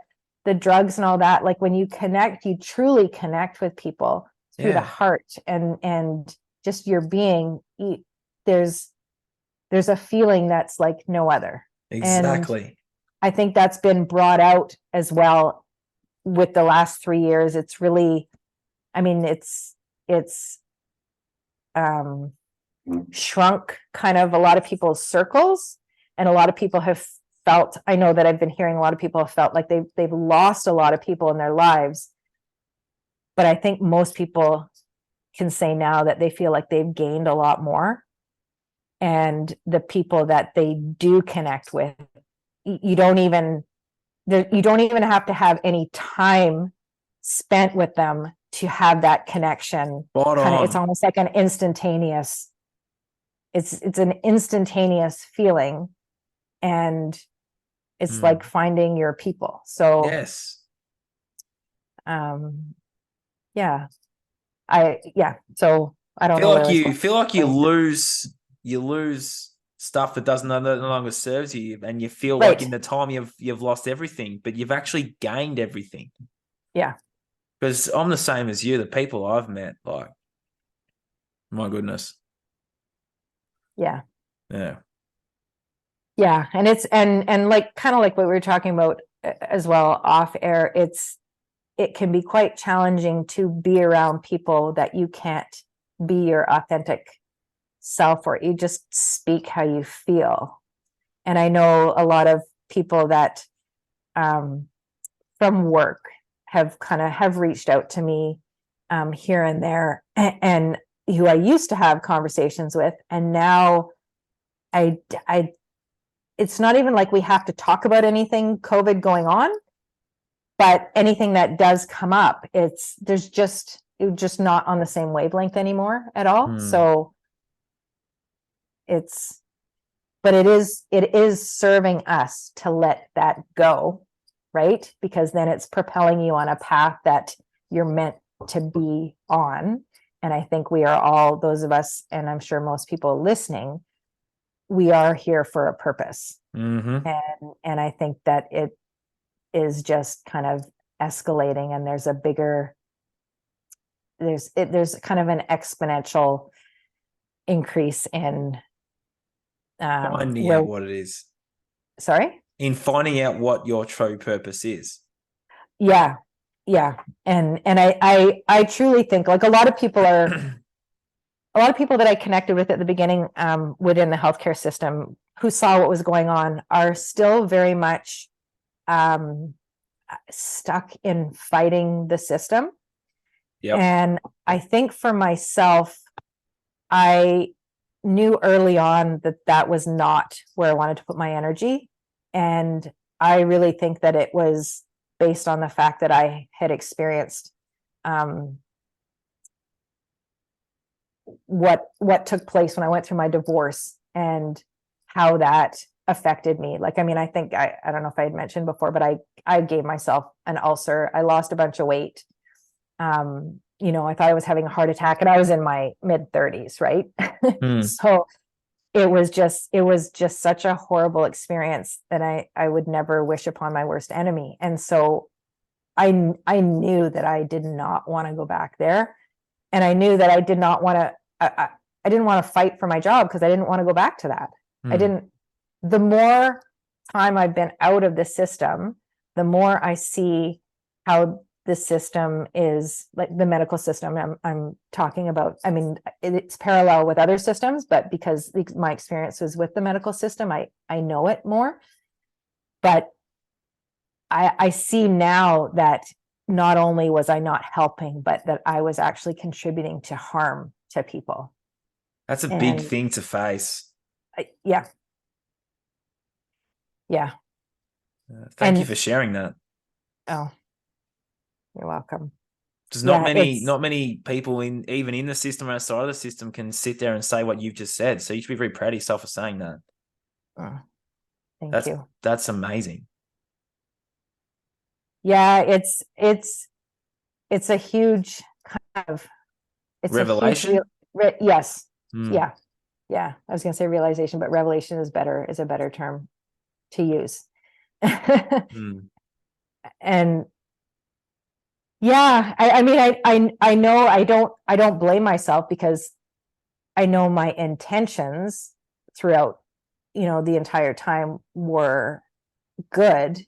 [SPEAKER 2] drugs and all that. Like when you connect, you truly connect with people through the heart and just your being. There's a feeling that's like no other.
[SPEAKER 1] Exactly.
[SPEAKER 2] And I think that's been brought out as well with the last 3 years. It's really, I mean, it's shrunk kind of a lot of people's circles, and a lot of people have felt, I know that I've been hearing a lot of people have felt like they've lost a lot of people in their lives. But I think most people can say now that they feel like they've gained a lot more. And the people that they do connect with, you don't even have to have any time spent with them to have that connection. It's almost like an instantaneous, it's an instantaneous feeling, and it's like finding your people. So
[SPEAKER 1] yes.
[SPEAKER 2] So I don't
[SPEAKER 1] feel like you lose stuff that no longer serves you, and you feel like in the time you've lost everything, but you've actually gained everything.
[SPEAKER 2] Yeah.
[SPEAKER 1] Because I'm the same as you. The people I've met, like, my goodness.
[SPEAKER 2] Yeah.
[SPEAKER 1] Yeah.
[SPEAKER 2] Yeah. And it's, and like, kind of like what we were talking about as well off air, it can be quite challenging to be around people that you can't be your authentic self, or you just speak how you feel. And I know a lot of people that from work have reached out to me here and there, and who I used to have conversations with, and now I it's not even like we have to talk about anything COVID going on, but anything that does come up, it's just not on the same wavelength anymore at all. So but it is serving us to let that go, right? Because then it's propelling you on a path that you're meant to be on. And I think we are all, those of us, and I'm sure most people listening, we are here for a purpose.
[SPEAKER 1] Mm-hmm.
[SPEAKER 2] And I think that it is just kind of escalating, and there's a bigger, there's kind of an exponential increase in
[SPEAKER 1] Finding out what it is.
[SPEAKER 2] Sorry?
[SPEAKER 1] In finding out what your true purpose is.
[SPEAKER 2] Yeah. And I truly think, like, a lot of people that I connected with at the beginning within the healthcare system who saw what was going on are still very much stuck in fighting the system.
[SPEAKER 1] Yep.
[SPEAKER 2] And I think for myself, I knew early on that was not where I wanted to put my energy. And I really think that it was based on the fact that I had experienced what took place when I went through my divorce and how that affected me. Like, I mean, I think I don't know if I had mentioned before, but I gave myself an ulcer. I lost a bunch of weight. You know, I thought I was having a heart attack, and I was in my mid-30s, right? So it was just such a horrible experience that I would never wish upon my worst enemy. And so I knew that I did not want to go back there. And I knew that I did not want to, I didn't want to fight for my job because I didn't want to go back to that. The more time I've been out of the system, the more I see how the system is, like the medical system I'm talking about. I mean, it's parallel with other systems, but because my experience was with the medical system, I know it more. But I see now that not only was I not helping, but that I was actually contributing to harm to people.
[SPEAKER 1] That's a big thing to face.
[SPEAKER 2] Yeah.
[SPEAKER 1] Thank you for sharing that.
[SPEAKER 2] Oh, you're welcome.
[SPEAKER 1] There's not many people even in the system or outside of the system can sit there and say what you've just said. So you should be very proud of yourself for saying that.
[SPEAKER 2] Thank you.
[SPEAKER 1] That's amazing.
[SPEAKER 2] Yeah, it's a huge kind of
[SPEAKER 1] revelation.
[SPEAKER 2] Yes. Yeah. I was going to say realization, but revelation is a better term to use. And yeah, I mean, I know I don't blame myself, because I know my intentions throughout, the entire time were good.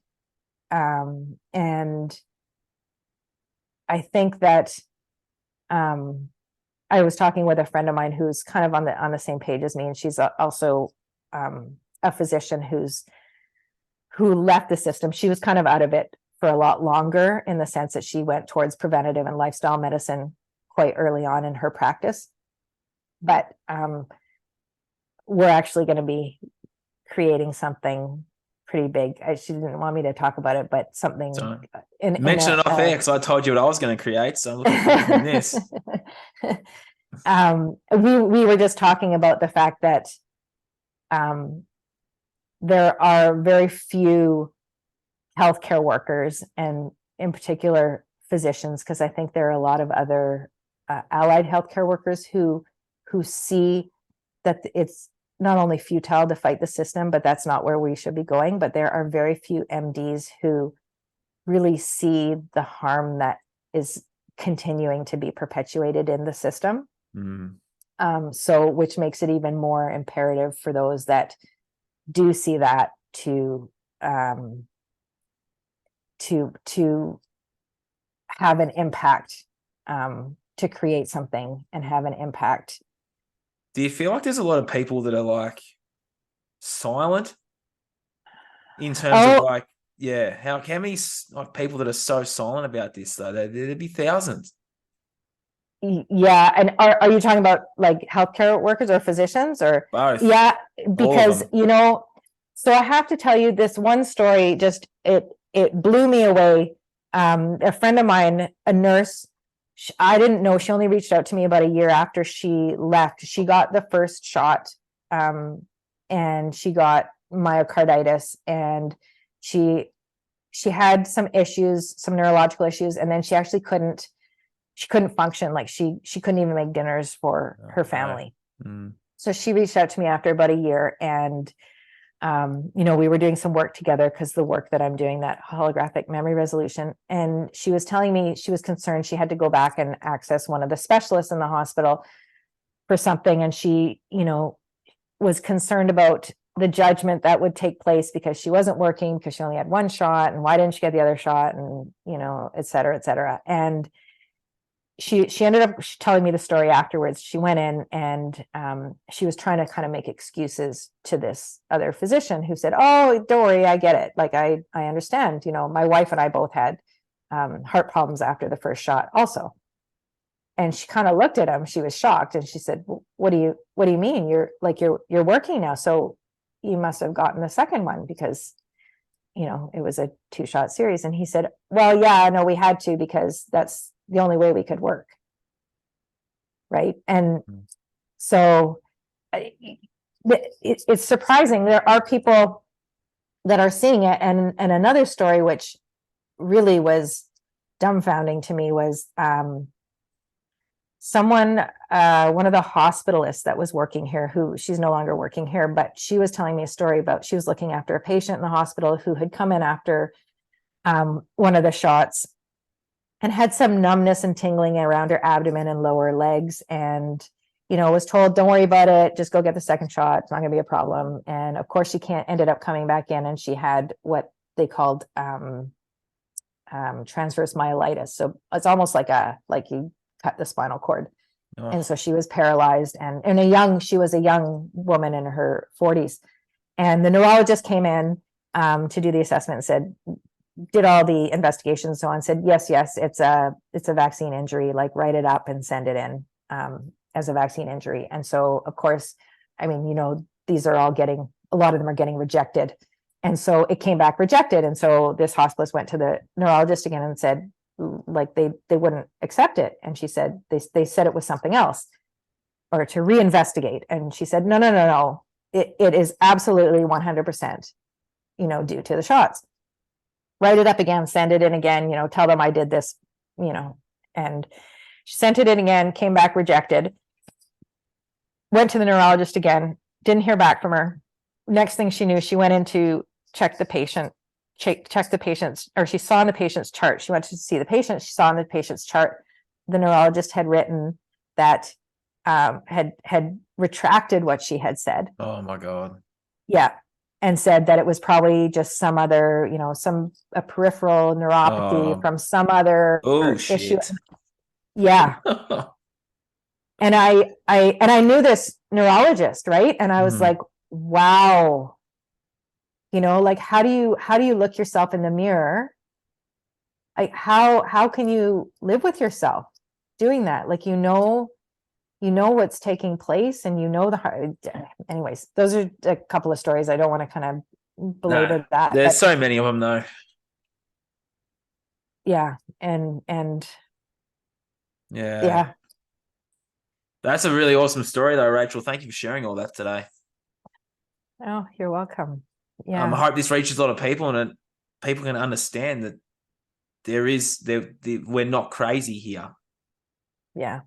[SPEAKER 2] And I think that I was talking with a friend of mine who's kind of on the same page as me, and she's also a physician who left the system. She was kind of out of it for a lot longer, in the sense that she went towards preventative and lifestyle medicine quite early on in her practice. But we're actually going to be creating something pretty big. She didn't want me to talk about it, but something.
[SPEAKER 1] Mention it off air, because I told you what I was going to create. So I'm looking forward to this.
[SPEAKER 2] We were just talking about the fact that there are very few healthcare workers, and in particular physicians, because I think there are a lot of other allied healthcare workers who see that it's not only futile to fight the system, but that's not where we should be going. But there are very few MDs who really see the harm that is continuing to be perpetuated in the system. So which makes it even more imperative for those that do see that to have an impact, to create something and have an impact.
[SPEAKER 1] Do you feel like there's a lot of people that are like silent in terms of like, yeah, how many like people that are so silent about this though? There'd be thousands.
[SPEAKER 2] Yeah. And are you talking about like healthcare workers or physicians or
[SPEAKER 1] both?
[SPEAKER 2] Yeah, because so I have to tell you this one story, just it blew me away. A friend of mine, a nurse, I didn't know, she only reached out to me about a year after she left. She got the first shot, and she got myocarditis, and she had some issues, some neurological issues, and then she actually couldn't function. Like she couldn't even make dinners for her family. So she reached out to me after about a year, and we were doing some work together because the work that I'm doing, that holographic memory resolution, and she was telling me she was concerned. She had to go back and access one of the specialists in the hospital for something, and she was concerned about the judgment that would take place because she wasn't working, because she only had one shot, and why didn't she get the other shot, and et cetera, et cetera. And she ended up telling me the story afterwards. She went in and she was trying to kind of make excuses to this other physician who said, "Oh, don't worry, I get it. Like I understand. My wife and I both had heart problems after the first shot also." And she kind of looked at him. She was shocked, and she said, well, "What do you mean? You're working now, so you must have gotten the second one because it was a 2-shot series." And he said, "Well, yeah, no, we had to because that's the only way we could work." Right. And so it's surprising. There are people that are seeing it. And another story, which really was dumbfounding to me, was someone, one of the hospitalists that was working here, who she's no longer working here, but she was telling me a story about, she was looking after a patient in the hospital who had come in after one of the shots and had some numbness and tingling around her abdomen and lower legs, and was told, "Don't worry about it, just go get the second shot, it's not going to be a problem." And of course she ended up coming back in, and she had what they called transverse myelitis. So it's almost like you cut the spinal cord. And so she was paralyzed, and she was a young woman in her 40s. And the neurologist came in to do the assessment and said, did all the investigations, so on, said, yes, it's a vaccine injury, like write it up and send it in as a vaccine injury. And so, of course, I mean, these are all a lot of them are getting rejected. And so it came back rejected. And so this hospitalist went to the neurologist again and said, like, they wouldn't accept it. And she said, they said it was something else, or to reinvestigate. And she said, no, it is absolutely 100%, due to the shots. Write it up again, send it in again, tell them I did this, and she sent it in again, came back rejected, went to the neurologist again, didn't hear back from her. Next thing she knew, she went in to check the patient's, or she saw in the patient's chart. She went to see the patient. She saw in the patient's chart, the neurologist had written that, had retracted what she had said.
[SPEAKER 1] Oh my God.
[SPEAKER 2] Yeah. And said that it was probably just some other, a peripheral neuropathy from some other issue.
[SPEAKER 1] Shit.
[SPEAKER 2] Yeah. And I knew this neurologist, right? And I was like, wow, like, how do you look yourself in the mirror? Like, how can you live with yourself doing that? Like, what's taking place, and anyways, those are a couple of stories. I don't want to kind of belabor that.
[SPEAKER 1] There's so many of them though.
[SPEAKER 2] Yeah. And yeah.
[SPEAKER 1] That's a really awesome story though, Rachel. Thank you for sharing all that today.
[SPEAKER 2] Oh, you're welcome. Yeah.
[SPEAKER 1] I hope this reaches a lot of people, and people can understand that we're not crazy here.
[SPEAKER 2] Yeah.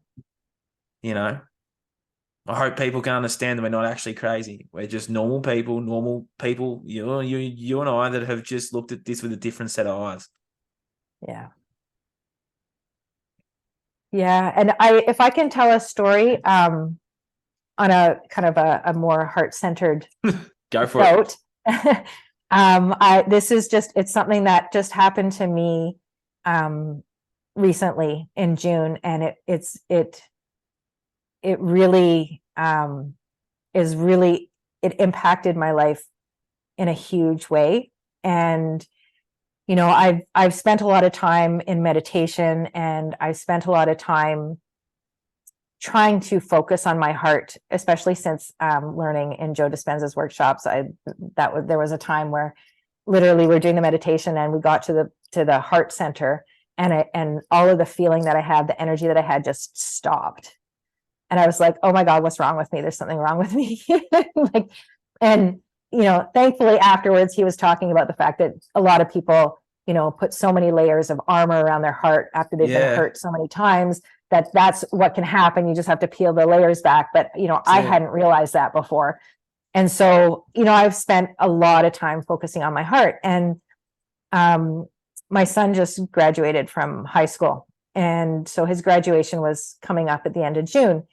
[SPEAKER 1] I hope people can understand that we're not actually crazy. We're just normal people, you and I, that have just looked at this with a different set of eyes.
[SPEAKER 2] Yeah. Yeah. And if I can tell a story on a kind of a more heart-centered
[SPEAKER 1] Go for it.
[SPEAKER 2] note. It's something that just happened to me recently in June, and it really it impacted my life in a huge way. And I've spent a lot of time in meditation, and I've spent a lot of time trying to focus on my heart, especially since learning in Joe Dispenza's workshops. There was a time where literally we're doing the meditation and we got to the heart center, and all of the feeling that I had, the energy that I had, just stopped. And I was like, oh my God, what's wrong with me? There's something wrong with me. Thankfully afterwards, he was talking about the fact that a lot of people, put so many layers of armor around their heart after they've been hurt so many times, that's what can happen. You just have to peel the layers back. But, I hadn't realized that before. And so, I've spent a lot of time focusing on my heart. And my son just graduated from high school. And so his graduation was coming up at the end of June.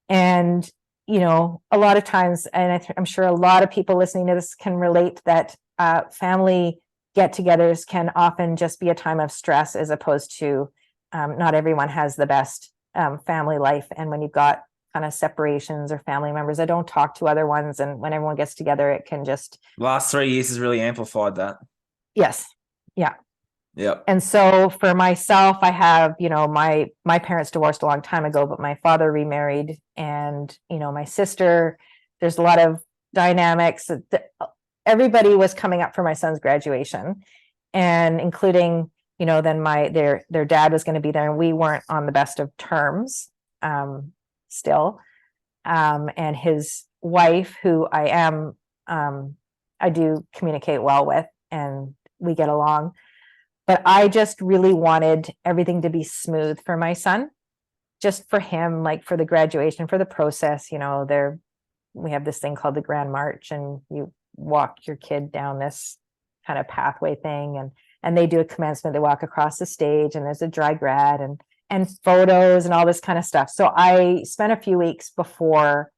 [SPEAKER 2] And, a lot of times, and I'm sure a lot of people listening to this can relate, that family get-togethers can often just be a time of stress, as opposed to not everyone has the best family life. And when you've got kind of separations or family members that don't talk to other ones, and when everyone gets together, it can just...
[SPEAKER 1] Last 3 years has really amplified that.
[SPEAKER 2] Yes. Yeah.
[SPEAKER 1] Yep.
[SPEAKER 2] And so for myself, I have, my parents divorced a long time ago, but my father remarried, and, my sister, there's a lot of dynamics. Everybody was coming up for my son's graduation, and including, then their dad was going to be there, and we weren't on the best of terms still. And his wife, who I do communicate well with, and we get along. But I just really wanted everything to be smooth for my son, just for him, like for the graduation, for the process. We have this thing called the Grand March, and you walk your kid down this kind of pathway thing, and they do a commencement. They walk across the stage, and there's a dry grad and photos and all this kind of stuff. So I spent a few weeks before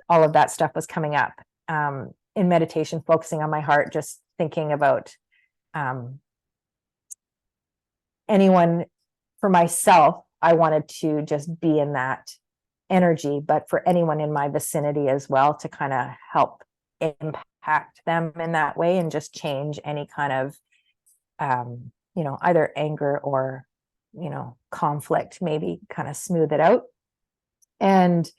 [SPEAKER 2] all of that stuff was coming up in meditation, focusing on my heart, just thinking about anyone. For myself, I wanted to just be in that energy, but for anyone in my vicinity as well, to kind of help impact them in that way, and just change any kind of either anger or conflict, maybe kind of smooth it out. And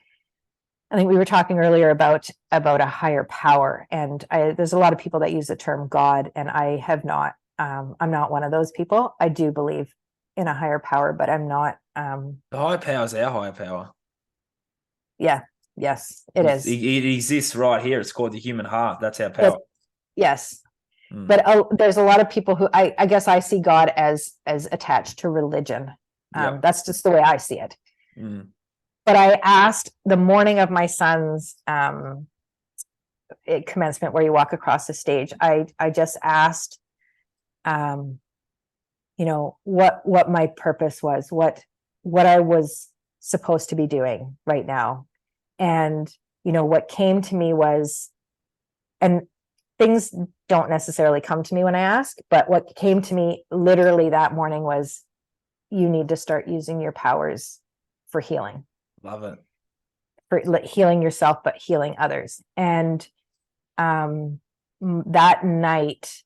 [SPEAKER 2] I think we were talking earlier about a higher power, and there's a lot of people that use the term God, and I have not. I'm not one of those people. I do believe in a higher power, but I'm not.
[SPEAKER 1] The higher power is our higher power.
[SPEAKER 2] Yeah. Yes, it is.
[SPEAKER 1] It exists right here. It's called the human heart. That's our power.
[SPEAKER 2] Yes. But there's a lot of people who I guess I see God as attached to religion. That's just the way I see it. But I asked the morning of my son's commencement, where you walk across the stage, I just asked, what my purpose was, what I was supposed to be doing right now. And, what came to me was, and things don't necessarily come to me when I ask, but what came to me literally that morning was, you need to start using your powers for healing.
[SPEAKER 1] Love it.
[SPEAKER 2] For healing yourself, but healing others. And that night,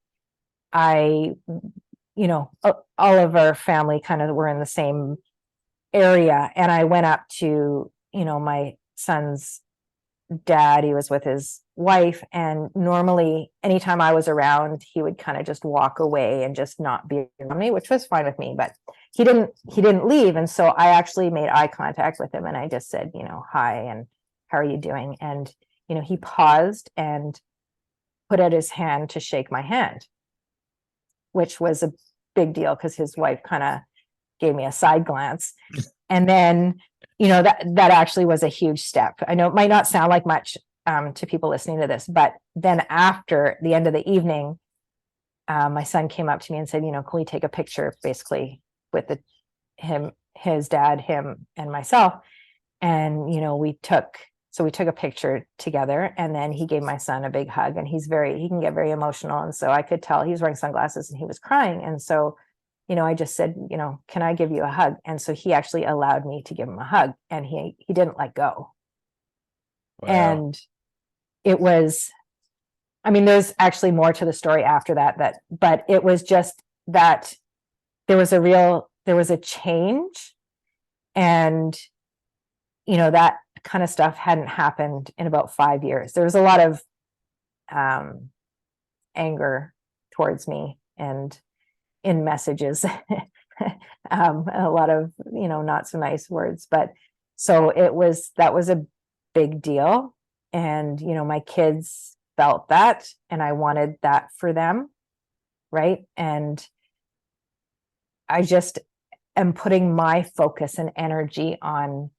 [SPEAKER 2] all of our family kind of were in the same area. And I went up to, my son's dad. He was with his wife, and normally anytime I was around, he would kind of just walk away and just not be around me, which was fine with me, but he didn't leave. And so I actually made eye contact with him, and I just said, hi, and how are you doing? And, he paused and put out his hand to shake my hand, which was a big deal because his wife kind of gave me a side glance. And then, that actually was a huge step. I know it might not sound like much to people listening to this, but then after the end of the evening, my son came up to me and said, can we take a picture, basically with his dad, him, and myself? And, we took So we took a picture together, and then he gave my son a big hug, and he can get very emotional. And so I could tell he was wearing sunglasses and he was crying. And so, I just said, can I give you a hug? And so he actually allowed me to give him a hug, and he didn't let go.
[SPEAKER 1] Wow.
[SPEAKER 2] And it was, there's actually more to the story after that, but it was just that there was a change, and, that kind of stuff hadn't happened in about 5 years. There was a lot of anger towards me and in messages, a lot of, not so nice words, but so that was a big deal. And, my kids felt that, and I wanted that for them. Right. And I just am putting my focus and energy on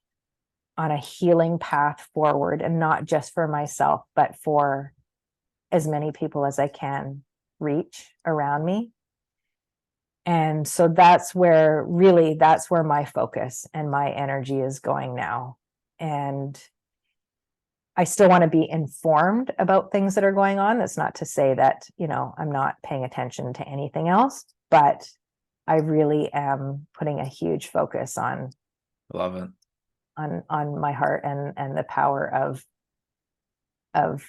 [SPEAKER 2] a healing path forward, and not just for myself, but for as many people as I can reach around me. And so that's where my focus and my energy is going now. And I still want to be informed about things that are going on. That's not to say that, I'm not paying attention to anything else, but I really am putting a huge focus on
[SPEAKER 1] Love it.
[SPEAKER 2] on my heart and the power of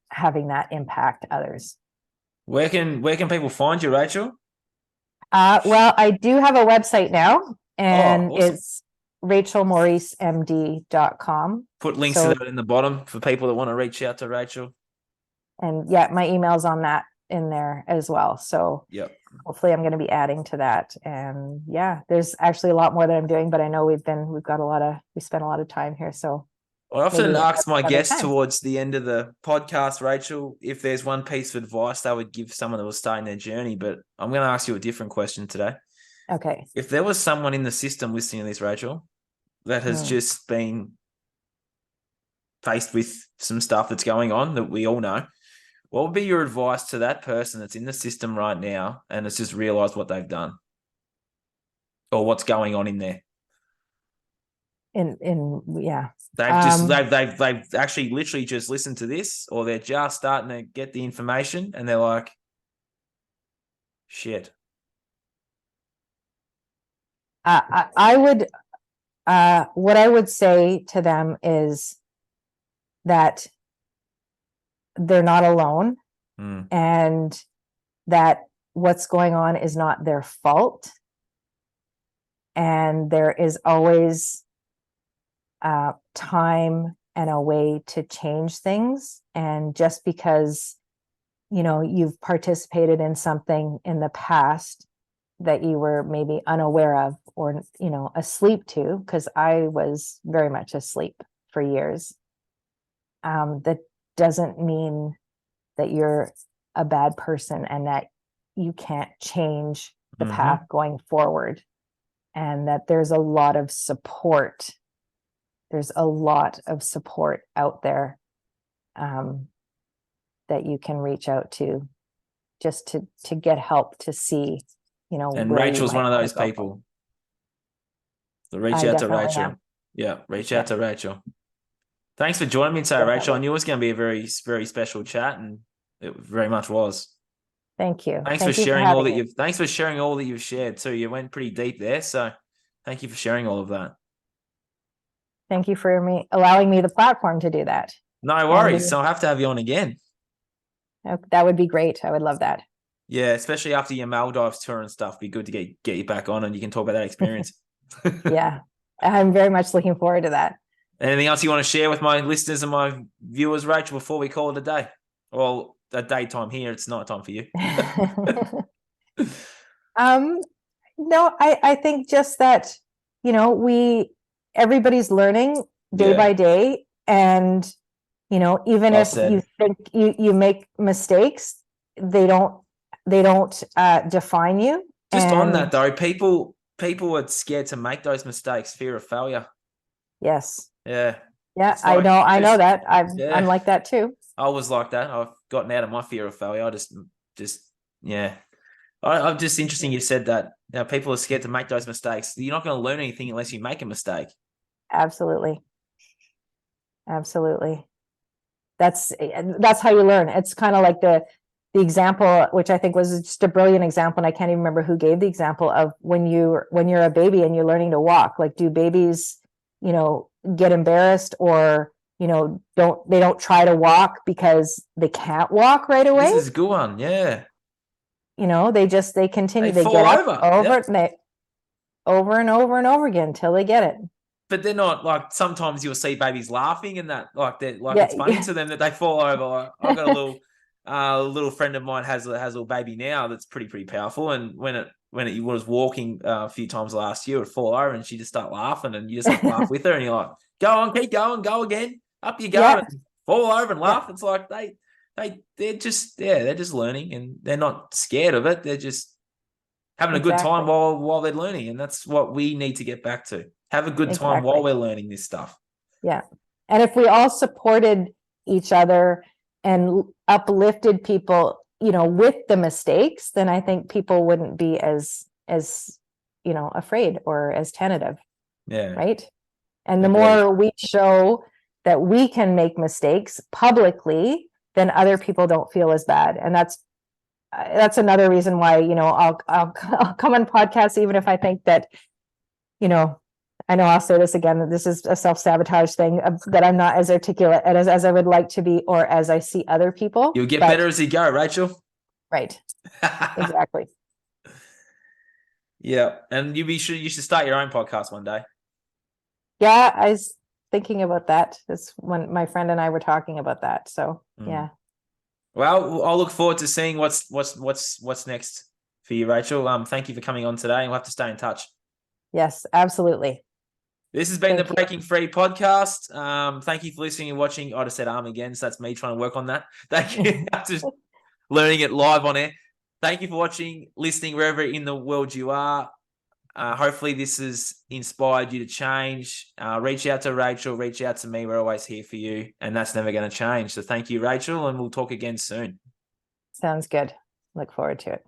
[SPEAKER 2] having that impact others.
[SPEAKER 1] Where can people find you, Rachel?
[SPEAKER 2] Well, I do have a website now, and
[SPEAKER 1] awesome.
[SPEAKER 2] It's rachelmauricemd.com.
[SPEAKER 1] Put links to that in the bottom for people that want to reach out to Rachel.
[SPEAKER 2] And yeah, my email's on that in there as well. So
[SPEAKER 1] yep.
[SPEAKER 2] Hopefully I'm going to be adding to that. And yeah, there's actually a lot more that I'm doing, but I know we spent a lot of time here. So
[SPEAKER 1] I often ask my guests towards the end of the podcast, Rachel, if there's one piece of advice they would give someone that was starting their journey, but I'm going to ask you a different question today.
[SPEAKER 2] Okay.
[SPEAKER 1] If there was someone in the system listening to this, Rachel, that has just been faced with some stuff that's going on that we all know, what would be your advice to that person that's in the system right now and has just realized what they've done or what's going on in there?
[SPEAKER 2] Yeah.
[SPEAKER 1] They've actually literally just listened to this, or they're just starting to get the information and they're like, shit.
[SPEAKER 2] I would, what I would say to them is that they're not alone, and that what's going on is not their fault. And there is always time and a way to change things. And just because, you've participated in something in the past that you were maybe unaware of or, asleep to, because I was very much asleep for years, that doesn't mean that you're a bad person and that you can't change the path going forward. And that there's a lot of support. There's a lot of support out there that you can reach out to just to get help to see,
[SPEAKER 1] and Rachel's one of those people. So reach out to Rachel. Yeah, reach out to Rachel. Thanks for joining me today, Rachel. I knew it was going to be a very, very special chat, and it very much was.
[SPEAKER 2] Thank you.
[SPEAKER 1] Thanks for sharing all that you've. Thanks for sharing all that you've shared too. You went pretty deep there, so thank you for sharing all of that.
[SPEAKER 2] Thank you for allowing me the platform to do that.
[SPEAKER 1] No worries. So I'll have to have you on again.
[SPEAKER 2] That would be great. I would love that.
[SPEAKER 1] Yeah, especially after your Maldives tour and stuff. Be good to get you back on and you can talk about that experience.
[SPEAKER 2] Yeah, I'm very much looking forward to that.
[SPEAKER 1] Anything else you want to share with my listeners and my viewers, Rachel, before we call it a day? Well, a daytime here. It's night time for you.
[SPEAKER 2] No, I think just that, everybody's learning day by day. And, even if you think you make mistakes, they don't define you.
[SPEAKER 1] Just on that though, people are scared to make those mistakes, fear of failure.
[SPEAKER 2] Yes.
[SPEAKER 1] Yeah.
[SPEAKER 2] Yeah, like, I know that. I'm like that too.
[SPEAKER 1] I was like that. I've gotten out of my fear of failure. I just I'm just interesting you said that. People are scared to make those mistakes. You're not going to learn anything unless you make a mistake.
[SPEAKER 2] Absolutely. Absolutely. That's how you learn. It's kind of like the example, which I think was just a brilliant example, and I can't even remember who gave the example of when you're a baby and you're learning to walk. Like, do babies, get embarrassed, or don't try to walk because they can't walk right away?
[SPEAKER 1] This is a good one. Yeah.
[SPEAKER 2] They continue. They
[SPEAKER 1] fall
[SPEAKER 2] get up
[SPEAKER 1] over.
[SPEAKER 2] over
[SPEAKER 1] Yep.
[SPEAKER 2] and over and over and over again until they get it.
[SPEAKER 1] But they're not like, sometimes you'll see babies laughing and that, like, they're like,
[SPEAKER 2] Yeah,
[SPEAKER 1] it's funny
[SPEAKER 2] yeah.
[SPEAKER 1] to them that they fall over. Like, I've got a little friend of mine has a little baby now that's pretty powerful. And when it was walking a few times last year, it would fall over and she just start laughing, and you just have to laugh with her, and you're like, go on, keep going, go again, up you go,
[SPEAKER 2] Yeah.
[SPEAKER 1] and fall over and laugh.
[SPEAKER 2] Yeah.
[SPEAKER 1] It's like they're just learning, and they're not scared of it. They're just having a good time while they're learning. And that's what we need to get back to. Have a good time while we're learning this stuff.
[SPEAKER 2] Yeah. And if we all supported each other and uplifted people, with the mistakes, then I think people wouldn't be as afraid or as tentative.
[SPEAKER 1] Yeah.
[SPEAKER 2] Right. And the more we show that we can make mistakes publicly, then other people don't feel as bad. And that's another reason why, I'll come on podcasts, even if I think that, I know I'll say this again, that this is a self-sabotage thing, that I'm not as articulate as I would like to be, or as I see other people.
[SPEAKER 1] You'll get better as you go, Rachel.
[SPEAKER 2] Right. Exactly.
[SPEAKER 1] Yeah. And you should start your own podcast one day.
[SPEAKER 2] Yeah, I was thinking about that. That's when my friend and I were talking about that. So yeah.
[SPEAKER 1] Well, I'll look forward to seeing what's next for you, Rachel. Thank you for coming on today, and we'll have to stay in touch.
[SPEAKER 2] Yes, absolutely.
[SPEAKER 1] This has been the Breaking Free podcast. Thank you for listening and watching. I just said again, so that's me trying to work on that. Thank you. Just learning it live on air. Thank you for watching, listening, wherever in the world you are. Hopefully this has inspired you to change. Reach out to Rachel, reach out to me. We're always here for you, and that's never going to change. So thank you, Rachel, and we'll talk again soon.
[SPEAKER 2] Sounds good. Look forward to it.